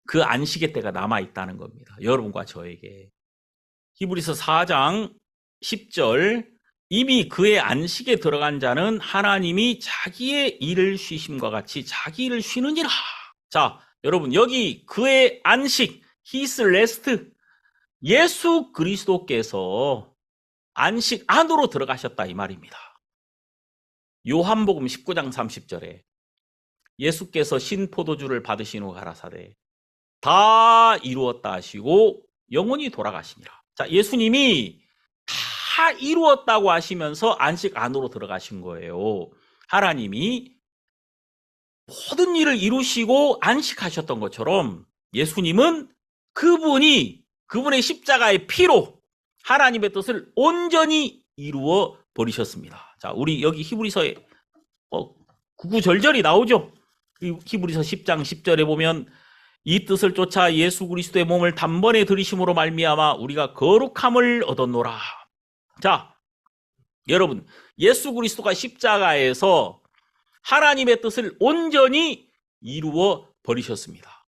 그 안식의 때가 남아있다는 겁니다. 여러분과 저에게. 히브리서 4장 10절, 이미 그의 안식에 들어간 자는 하나님이 자기의 일을 쉬심과 같이 자기 일을 쉬느니라. 자, 여러분, 여기 그의 안식, His rest, 예수 그리스도께서 안식 안으로 들어가셨다 이 말입니다. 요한복음 19장 30절에 예수께서 신포도주를 받으신 후 가라사대 다 이루었다 하시고 영원히 돌아가시니라. 자, 예수님이 다 이루었다고 하시면서 안식 안으로 들어가신 거예요. 하나님이 모든 일을 이루시고 안식하셨던 것처럼 예수님은 그분의 십자가의 피로 하나님의 뜻을 온전히 이루어 버리셨습니다. 자, 우리 여기 히브리서에 구구절절이 나오죠. 히브리서 10장 10절에 보면 이 뜻을 쫓아 예수 그리스도의 몸을 단번에 들이심으로 말미암아 우리가 거룩함을 얻었노라. 자, 여러분, 예수 그리스도가 십자가에서 하나님의 뜻을 온전히 이루어 버리셨습니다.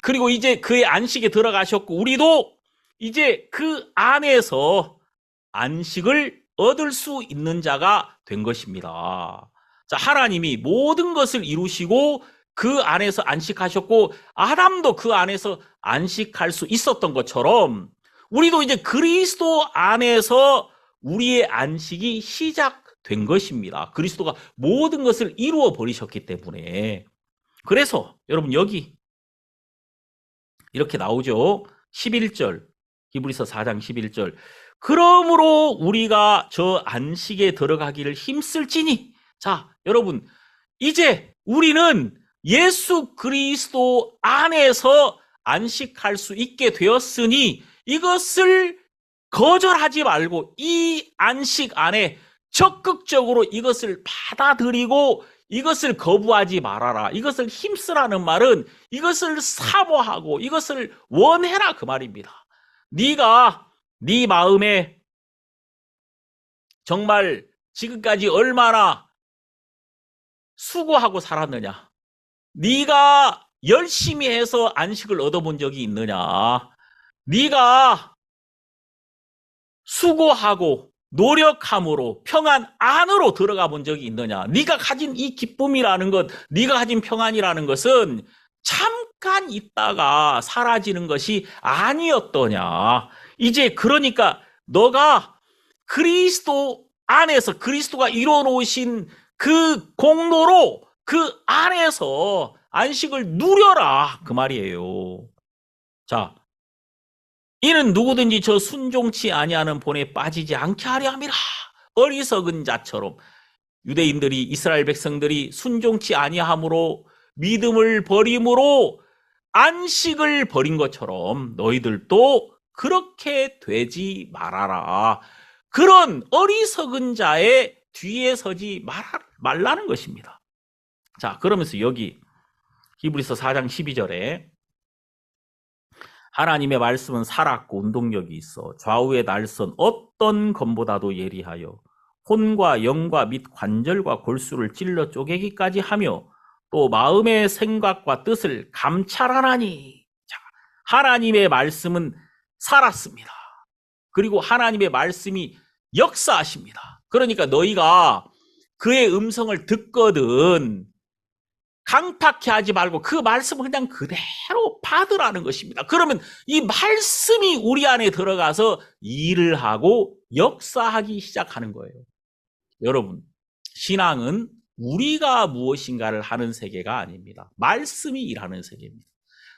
그리고 이제 그의 안식에 들어가셨고 우리도 이제 그 안에서 안식을 얻을 수 있는 자가 된 것입니다. 자, 하나님이 모든 것을 이루시고 그 안에서 안식하셨고 아담도 그 안에서 안식할 수 있었던 것처럼 우리도 이제 그리스도 안에서 우리의 안식이 시작된 것입니다. 그리스도가 모든 것을 이루어 버리셨기 때문에. 그래서 여러분 여기 이렇게 나오죠. 11절, 히브리서 4장 11절. 그러므로 우리가 저 안식에 들어가기를 힘쓸지니. 자, 여러분, 이제 우리는 예수 그리스도 안에서 안식할 수 있게 되었으니 이것을 거절하지 말고 이 안식 안에 적극적으로 이것을 받아들이고 이것을 거부하지 말아라. 이것을 힘쓰라는 말은 이것을 사모하고 이것을 원해라 그 말입니다. 네가 네 마음에 정말 지금까지 얼마나 수고하고 살았느냐? 네가 열심히 해서 안식을 얻어본 적이 있느냐? 네가 수고하고 노력함으로 평안 안으로 들어가 본 적이 있느냐? 네가 가진 이 기쁨이라는 것, 네가 가진 평안이라는 것은 잠깐 있다가 사라지는 것이 아니었더냐? 이제 그러니까 너가 그리스도 안에서 그리스도가 이루어 놓으신 그 공로로 그 안에서 안식을 누려라 그 말이에요. 자, 이는 누구든지 저 순종치 아니하는 본에 빠지지 않게 하려 함이라. 어리석은 자처럼 유대인들이 이스라엘 백성들이 순종치 아니함으로 믿음을 버림으로 안식을 버린 것처럼 너희들도 그렇게 되지 말아라. 그런 어리석은 자의 뒤에 서지 말라는 것입니다. 자, 그러면서 여기 히브리서 4장 12절에 하나님의 말씀은 살았고 운동력이 있어 좌우의 날선 어떤 검보다도 예리하여 혼과 영과 및 관절과 골수를 찔러 쪼개기까지 하며 또 마음의 생각과 뜻을 감찰하나니. 자, 하나님의 말씀은 살았습니다. 그리고 하나님의 말씀이 역사하십니다. 그러니까 너희가 그의 음성을 듣거든 강팍해 하지 말고 그 말씀을 그냥 그대로 받으라는 것입니다. 그러면 이 말씀이 우리 안에 들어가서 일을 하고 역사하기 시작하는 거예요. 여러분, 신앙은 우리가 무엇인가를 하는 세계가 아닙니다. 말씀이 일하는 세계입니다.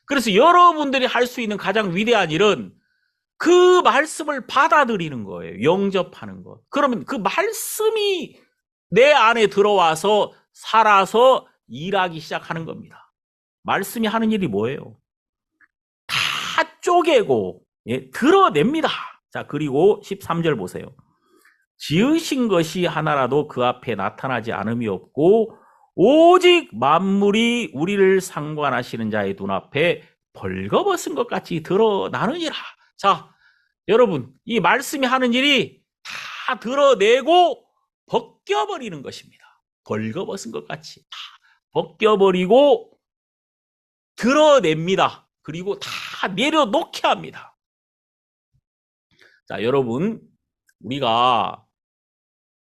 그래서 여러분들이 할 수 있는 가장 위대한 일은 그 말씀을 받아들이는 거예요. 영접하는 것. 그러면 그 말씀이 내 안에 들어와서 살아서 일하기 시작하는 겁니다. 말씀이 하는 일이 뭐예요? 다 쪼개고 드러냅니다. 자, 그리고 13절 보세요. 지으신 것이 하나라도 그 앞에 나타나지 않음이 없고 오직 만물이 우리를 상관하시는 자의 눈앞에 벌거벗은 것 같이 드러나느니라. 자, 여러분, 이 말씀이 하는 일이 다 드러내고 벗겨버리는 것입니다. 벌거벗은 것 같이 다 벗겨버리고 드러냅니다. 그리고 다 내려놓게 합니다. 자, 여러분, 우리가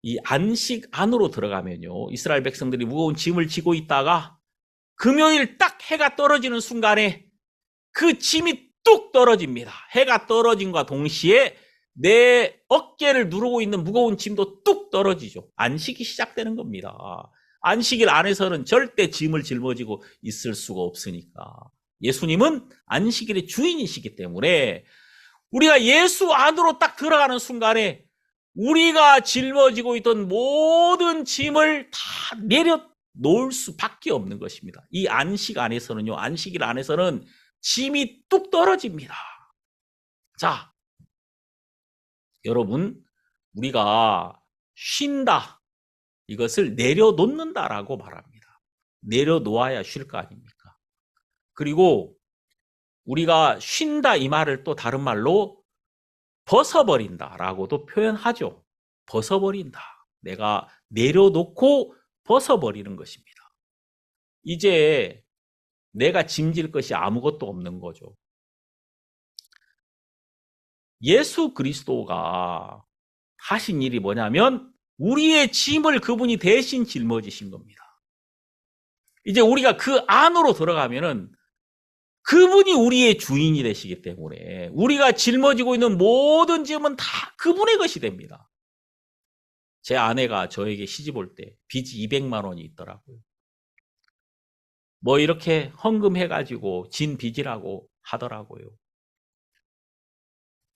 이 안식 안으로 들어가면요, 이스라엘 백성들이 무거운 짐을 지고 있다가 금요일 딱 해가 떨어지는 순간에 그 짐이 뚝 떨어집니다. 해가 떨어짐과 동시에 내 어깨를 누르고 있는 무거운 짐도 뚝 떨어지죠. 안식이 시작되는 겁니다. 안식일 안에서는 절대 짐을 짊어지고 있을 수가 없으니까. 예수님은 안식일의 주인이시기 때문에 우리가 예수 안으로 딱 들어가는 순간에 우리가 짊어지고 있던 모든 짐을 다 내려놓을 수밖에 없는 것입니다. 이 안식 안에서는요, 안식일 안에서는 짐이 뚝 떨어집니다. 자, 여러분, 우리가 쉰다, 이것을 내려놓는다라고 말합니다. 내려놓아야 쉴 거 아닙니까? 그리고 우리가 쉰다 이 말을 또 다른 말로 벗어버린다라고도 표현하죠. 벗어버린다. 내가 내려놓고 벗어버리는 것입니다. 이제 내가 짐질 것이 아무것도 없는 거죠. 예수 그리스도가 하신 일이 뭐냐면 우리의 짐을 그분이 대신 짊어지신 겁니다. 이제 우리가 그 안으로 들어가면은 그분이 우리의 주인이 되시기 때문에 우리가 짊어지고 있는 모든 짐은 다 그분의 것이 됩니다. 제 아내가 저에게 시집 올 때 빚이 200만 원이 있더라고요. 뭐 이렇게 헌금해가지고 진 빚이라고 하더라고요.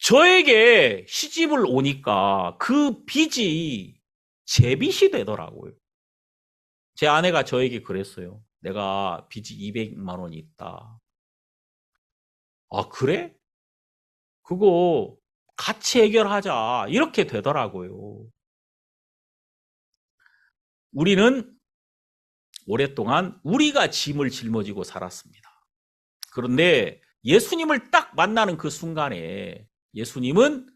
저에게 시집을 오니까 그 빚이 제 빚이 되더라고요. 제 아내가 저에게 그랬어요. 내가 빚이 200만 원이 있다. 아, 그래? 그거 같이 해결하자. 이렇게 되더라고요. 우리는 오랫동안 우리가 짐을 짊어지고 살았습니다. 그런데 예수님을 딱 만나는 그 순간에 예수님은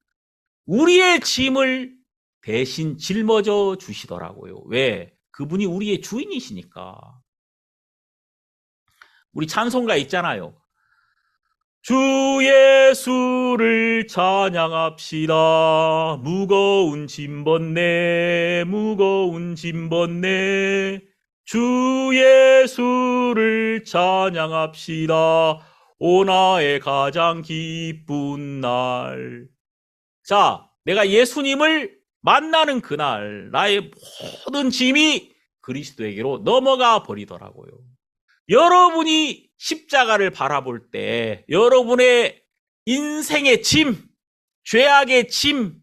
우리의 짐을 대신 짊어져 주시더라고요. 왜? 그분이 우리의 주인이시니까. 우리 찬송가 있잖아요. 주 예수를 찬양합시다. 무거운 짐 벗네, 무거운 짐 벗네. 주 예수를 찬양합시다. 오나의 가장 기쁜 날. 자, 내가 예수님을 만나는 그날 나의 모든 짐이 그리스도에게로 넘어가 버리더라고요. 여러분이 십자가를 바라볼 때 여러분의 인생의 짐, 죄악의 짐,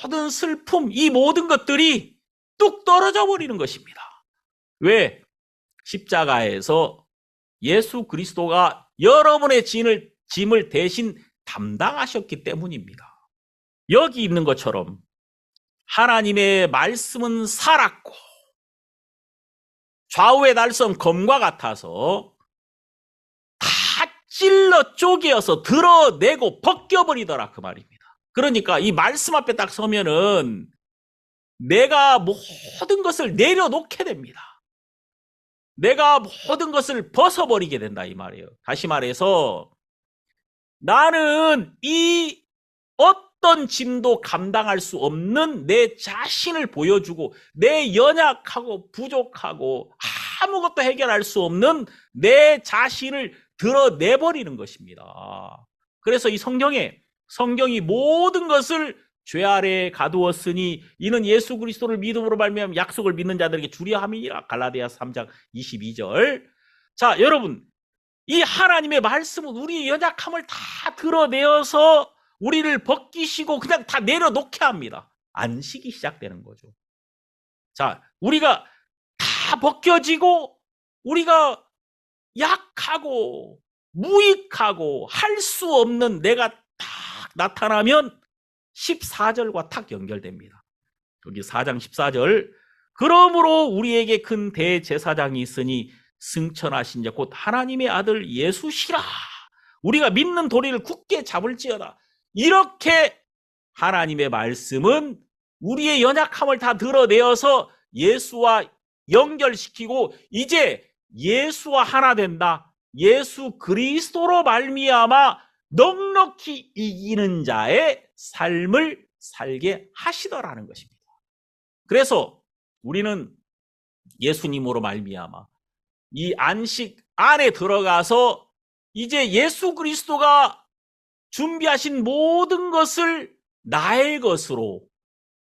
모든 슬픔, 이 모든 것들이 뚝 떨어져 버리는 것입니다. 왜? 십자가에서 예수 그리스도가 여러분의 짐을 대신 담당하셨기 때문입니다. 여기 있는 것처럼 하나님의 말씀은 살았고 좌우의 날선 검과 같아서 다 찔러 쪼개어서 드러내고 벗겨버리더라 그 말입니다. 그러니까 이 말씀 앞에 딱 서면은 내가 모든 것을 내려놓게 됩니다. 내가 모든 것을 벗어버리게 된다 이 말이에요. 다시 말해서 나는 이 어떤 짐도 감당할 수 없는 내 자신을 보여주고 내 연약하고 부족하고 아무것도 해결할 수 없는 내 자신을 드러내버리는 것입니다. 그래서 이 성경이 모든 것을 죄 아래에 가두었으니 이는 예수 그리스도를 믿음으로 말미암아 약속을 믿는 자들에게 주려 함이니라. 갈라디아서 3장 22절. 자, 여러분, 이 하나님의 말씀은 우리의 연약함을 다 드러내어서 우리를 벗기시고 그냥 다 내려놓게 합니다. 안식이 시작되는 거죠. 자, 우리가 다 벗겨지고 우리가 약하고 무익하고 할 수 없는 내가 딱 나타나면 14절과 탁 연결됩니다. 여기 4장 14절. 그러므로 우리에게 큰 대제사장이 있으니 승천하신 자 곧 하나님의 아들 예수시라. 우리가 믿는 도리를 굳게 잡을지어다. 이렇게 하나님의 말씀은 우리의 연약함을 다 드러내어서 예수와 연결시키고 이제 예수와 하나 된다. 예수 그리스도로 말미암아 넉넉히 이기는 자의 삶을 살게 하시더라는 것입니다. 그래서 우리는 예수님으로 말미암아 이 안식 안에 들어가서 이제 예수 그리스도가 준비하신 모든 것을 나의 것으로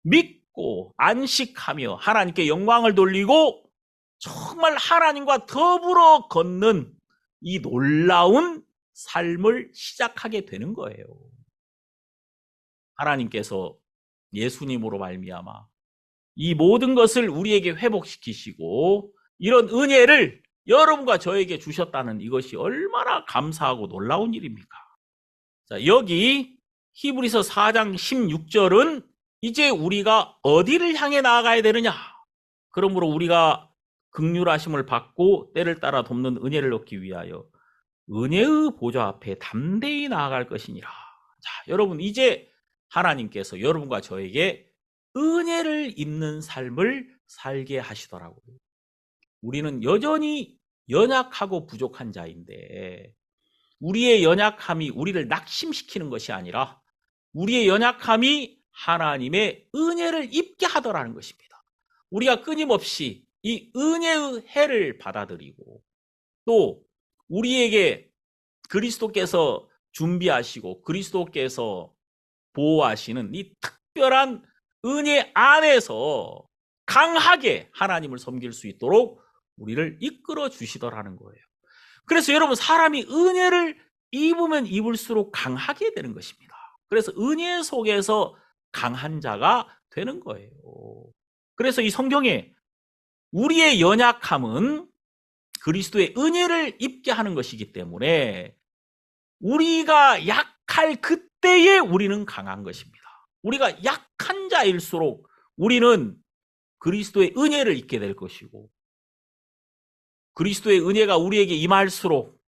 믿고 안식하며 하나님께 영광을 돌리고 정말 하나님과 더불어 걷는 이 놀라운 삶을 시작하게 되는 거예요. 하나님께서 예수님으로 말미암아 이 모든 것을 우리에게 회복시키시고 이런 은혜를 여러분과 저에게 주셨다는 이것이 얼마나 감사하고 놀라운 일입니까? 자, 여기 히브리서 4장 16절은 이제 우리가 어디를 향해 나아가야 되느냐? 그러므로 우리가 긍휼하심을 받고 때를 따라 돕는 은혜를 얻기 위하여 은혜의 보좌 앞에 담대히 나아갈 것이니라. 자, 여러분 이제 하나님께서 여러분과 저에게 은혜를 입는 삶을 살게 하시더라고요. 우리는 여전히 연약하고 부족한 자인데 우리의 연약함이 우리를 낙심시키는 것이 아니라 우리의 연약함이 하나님의 은혜를 입게 하더라는 것입니다. 우리가 끊임없이 이 은혜의 해를 받아들이고 또 우리에게 그리스도께서 준비하시고 그리스도께서 보호하시는 이 특별한 은혜 안에서 강하게 하나님을 섬길 수 있도록 우리를 이끌어 주시더라는 거예요. 그래서 여러분 사람이 은혜를 입으면 입을수록 강하게 되는 것입니다. 그래서 은혜 속에서 강한 자가 되는 거예요. 그래서 이 성경에 우리의 연약함은 그리스도의 은혜를 입게 하는 것이기 때문에 우리가 약할 그때에 우리는 강한 것입니다. 우리가 약한 자일수록 우리는 그리스도의 은혜를 입게 될 것이고 그리스도의 은혜가 우리에게 임할수록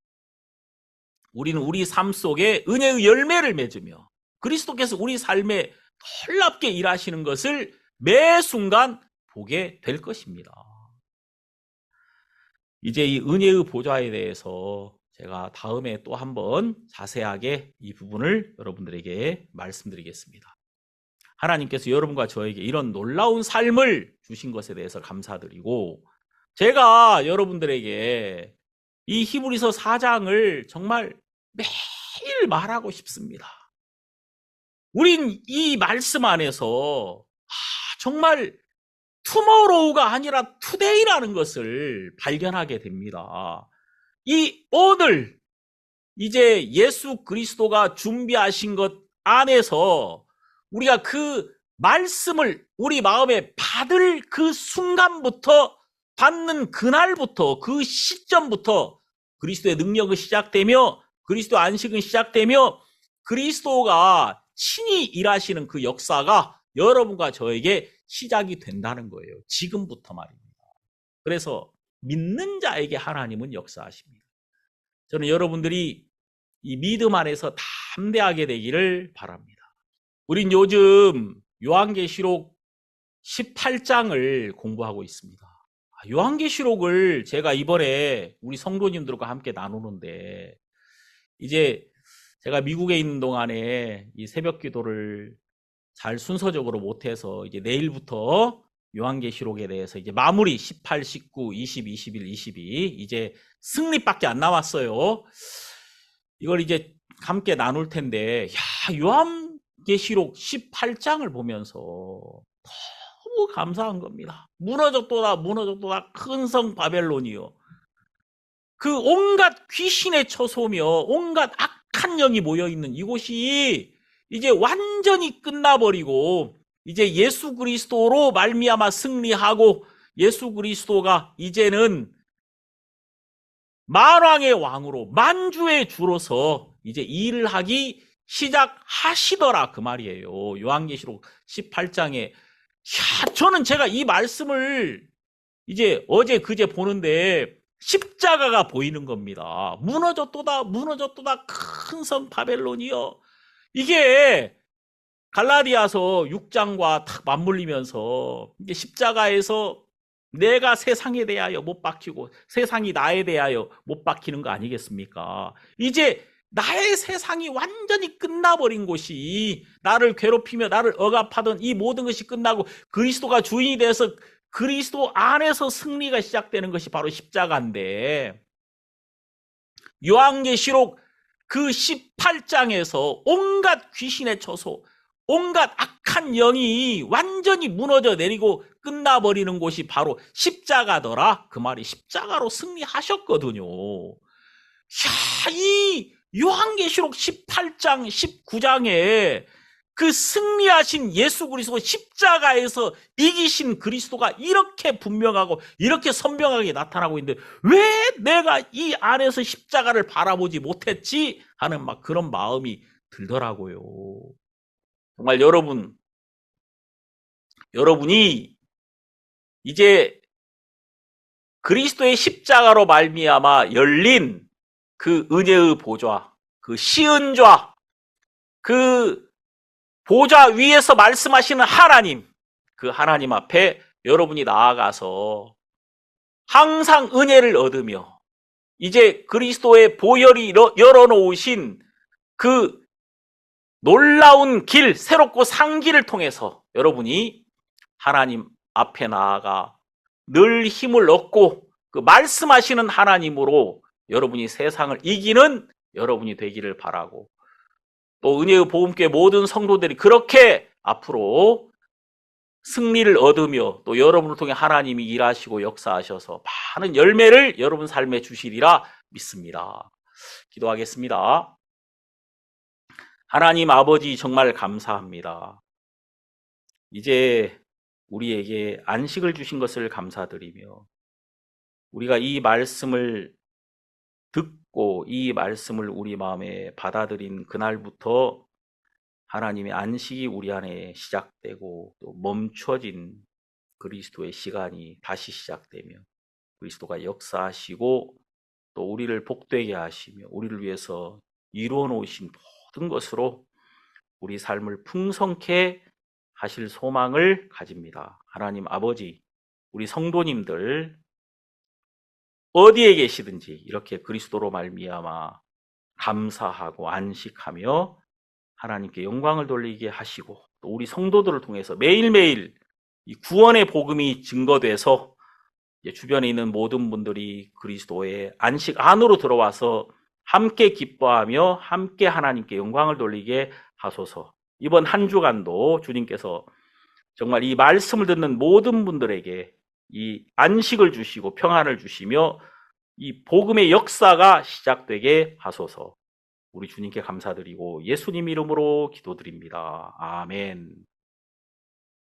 우리는 우리 삶 속에 은혜의 열매를 맺으며 그리스도께서 우리 삶에 놀랍게 일하시는 것을 매 순간 보게 될 것입니다. 이제 이 은혜의 보좌에 대해서 제가 다음에 또 한번 자세하게 이 부분을 여러분들에게 말씀드리겠습니다. 하나님께서 여러분과 저에게 이런 놀라운 삶을 주신 것에 대해서 감사드리고 제가 여러분들에게 이 히브리서 4장을 정말 매일 말하고 싶습니다. 우린 이 말씀 안에서 정말 투모로우가 아니라 투데이라는 것을 발견하게 됩니다. 이 오늘 이제 예수 그리스도가 준비하신 것 안에서 우리가 그 말씀을 우리 마음에 받을 그 순간부터 받는 그날부터, 그 시점부터 그리스도의 능력이 시작되며 그리스도 안식은 시작되며 그리스도가 친히 일하시는 그 역사가 여러분과 저에게 시작이 된다는 거예요. 지금부터 말입니다. 그래서 믿는 자에게 하나님은 역사하십니다. 저는 여러분들이 이 믿음 안에서 담대하게 되기를 바랍니다. 우린 요즘 요한계시록 18장을 공부하고 있습니다. 요한계시록을 제가 이번에 우리 성도님들과 함께 나누는데, 이제 제가 미국에 있는 동안에 이 새벽 기도를 잘 순서적으로 못해서 이제 내일부터 요한계시록에 대해서 이제 마무리 18, 19, 20, 21, 22 이제 승리밖에 안 남았어요. 이걸 이제 함께 나눌 텐데, 요한계시록 18장을 보면서 너무 감사한 겁니다. 무너졌도다 무너졌도다 큰 성 바벨론이요. 그 온갖 귀신의 처소며 온갖 악한 영이 모여있는 이곳이 이제 완전히 끝나버리고 이제 예수 그리스도로 말미암아 승리하고 예수 그리스도가 이제는 만왕의 왕으로 만주의 주로서 이제 일을 하기 시작하시더라 그 말이에요. 요한계시록 18장에 저는 제가 이 말씀을 이제 어제 그제 보는데 십자가가 보이는 겁니다. 무너졌도다 무너졌도다 큰 성 바벨론이여. 이게 갈라디아서 6장과 탁 맞물리면서 이제 십자가에서 내가 세상에 대하여 못 박히고 세상이 나에 대하여 못 박히는 거 아니겠습니까? 이제 나의 세상이 완전히 끝나버린 곳이, 나를 괴롭히며 나를 억압하던 이 모든 것이 끝나고 그리스도가 주인이 돼서 그리스도 안에서 승리가 시작되는 것이 바로 십자가인데, 요한계시록 그 18장에서 온갖 귀신의 처소, 온갖 악한 영이 완전히 무너져 내리고 끝나버리는 곳이 바로 십자가더라. 그 말이 십자가로 승리하셨거든요. 이 요한계시록 18장, 19장에 그 승리하신 예수 그리스도 십자가에서 이기신 그리스도가 이렇게 분명하고 이렇게 선명하게 나타나고 있는데 왜 내가 이 안에서 십자가를 바라보지 못했지 하는 막 그런 마음이 들더라고요. 정말 여러분이 이제 그리스도의 십자가로 말미암아 열린 그 은혜의 보좌, 그 시은좌, 그 보좌 위에서 말씀하시는 하나님, 그 하나님 앞에 여러분이 나아가서 항상 은혜를 얻으며 이제 그리스도의 보혈이 열어놓으신 그 놀라운 길, 새롭고 산 길을 통해서 여러분이 하나님 앞에 나아가 늘 힘을 얻고 그 말씀하시는 하나님으로 여러분이 세상을 이기는 여러분이 되기를 바라고, 또 은혜의 복음교회 모든 성도들이 그렇게 앞으로 승리를 얻으며 또 여러분을 통해 하나님이 일하시고 역사하셔서 많은 열매를 여러분 삶에 주시리라 믿습니다. 기도하겠습니다. 하나님 아버지 정말 감사합니다. 이제 우리에게 안식을 주신 것을 감사드리며 우리가 이 말씀을 듣고 이 말씀을 우리 마음에 받아들인 그날부터 하나님의 안식이 우리 안에 시작되고 또 멈춰진 그리스도의 시간이 다시 시작되며 그리스도가 역사하시고 또 우리를 복되게 하시며 우리를 위해서 이루어 놓으신 모든 것으로 우리 삶을 풍성케 하실 소망을 가집니다. 하나님 아버지, 우리 성도님들 어디에 계시든지 이렇게 그리스도로 말미암아 감사하고 안식하며 하나님께 영광을 돌리게 하시고 또 우리 성도들을 통해서 매일매일 이 구원의 복음이 증거돼서 주변에 있는 모든 분들이 그리스도의 안식 안으로 들어와서 함께 기뻐하며 함께 하나님께 영광을 돌리게 하소서. 이번 한 주간도 주님께서 정말 이 말씀을 듣는 모든 분들에게 이 안식을 주시고 평안을 주시며 이 복음의 역사가 시작되게 하소서. 우리 주님께 감사드리고 예수님 이름으로 기도드립니다. 아멘.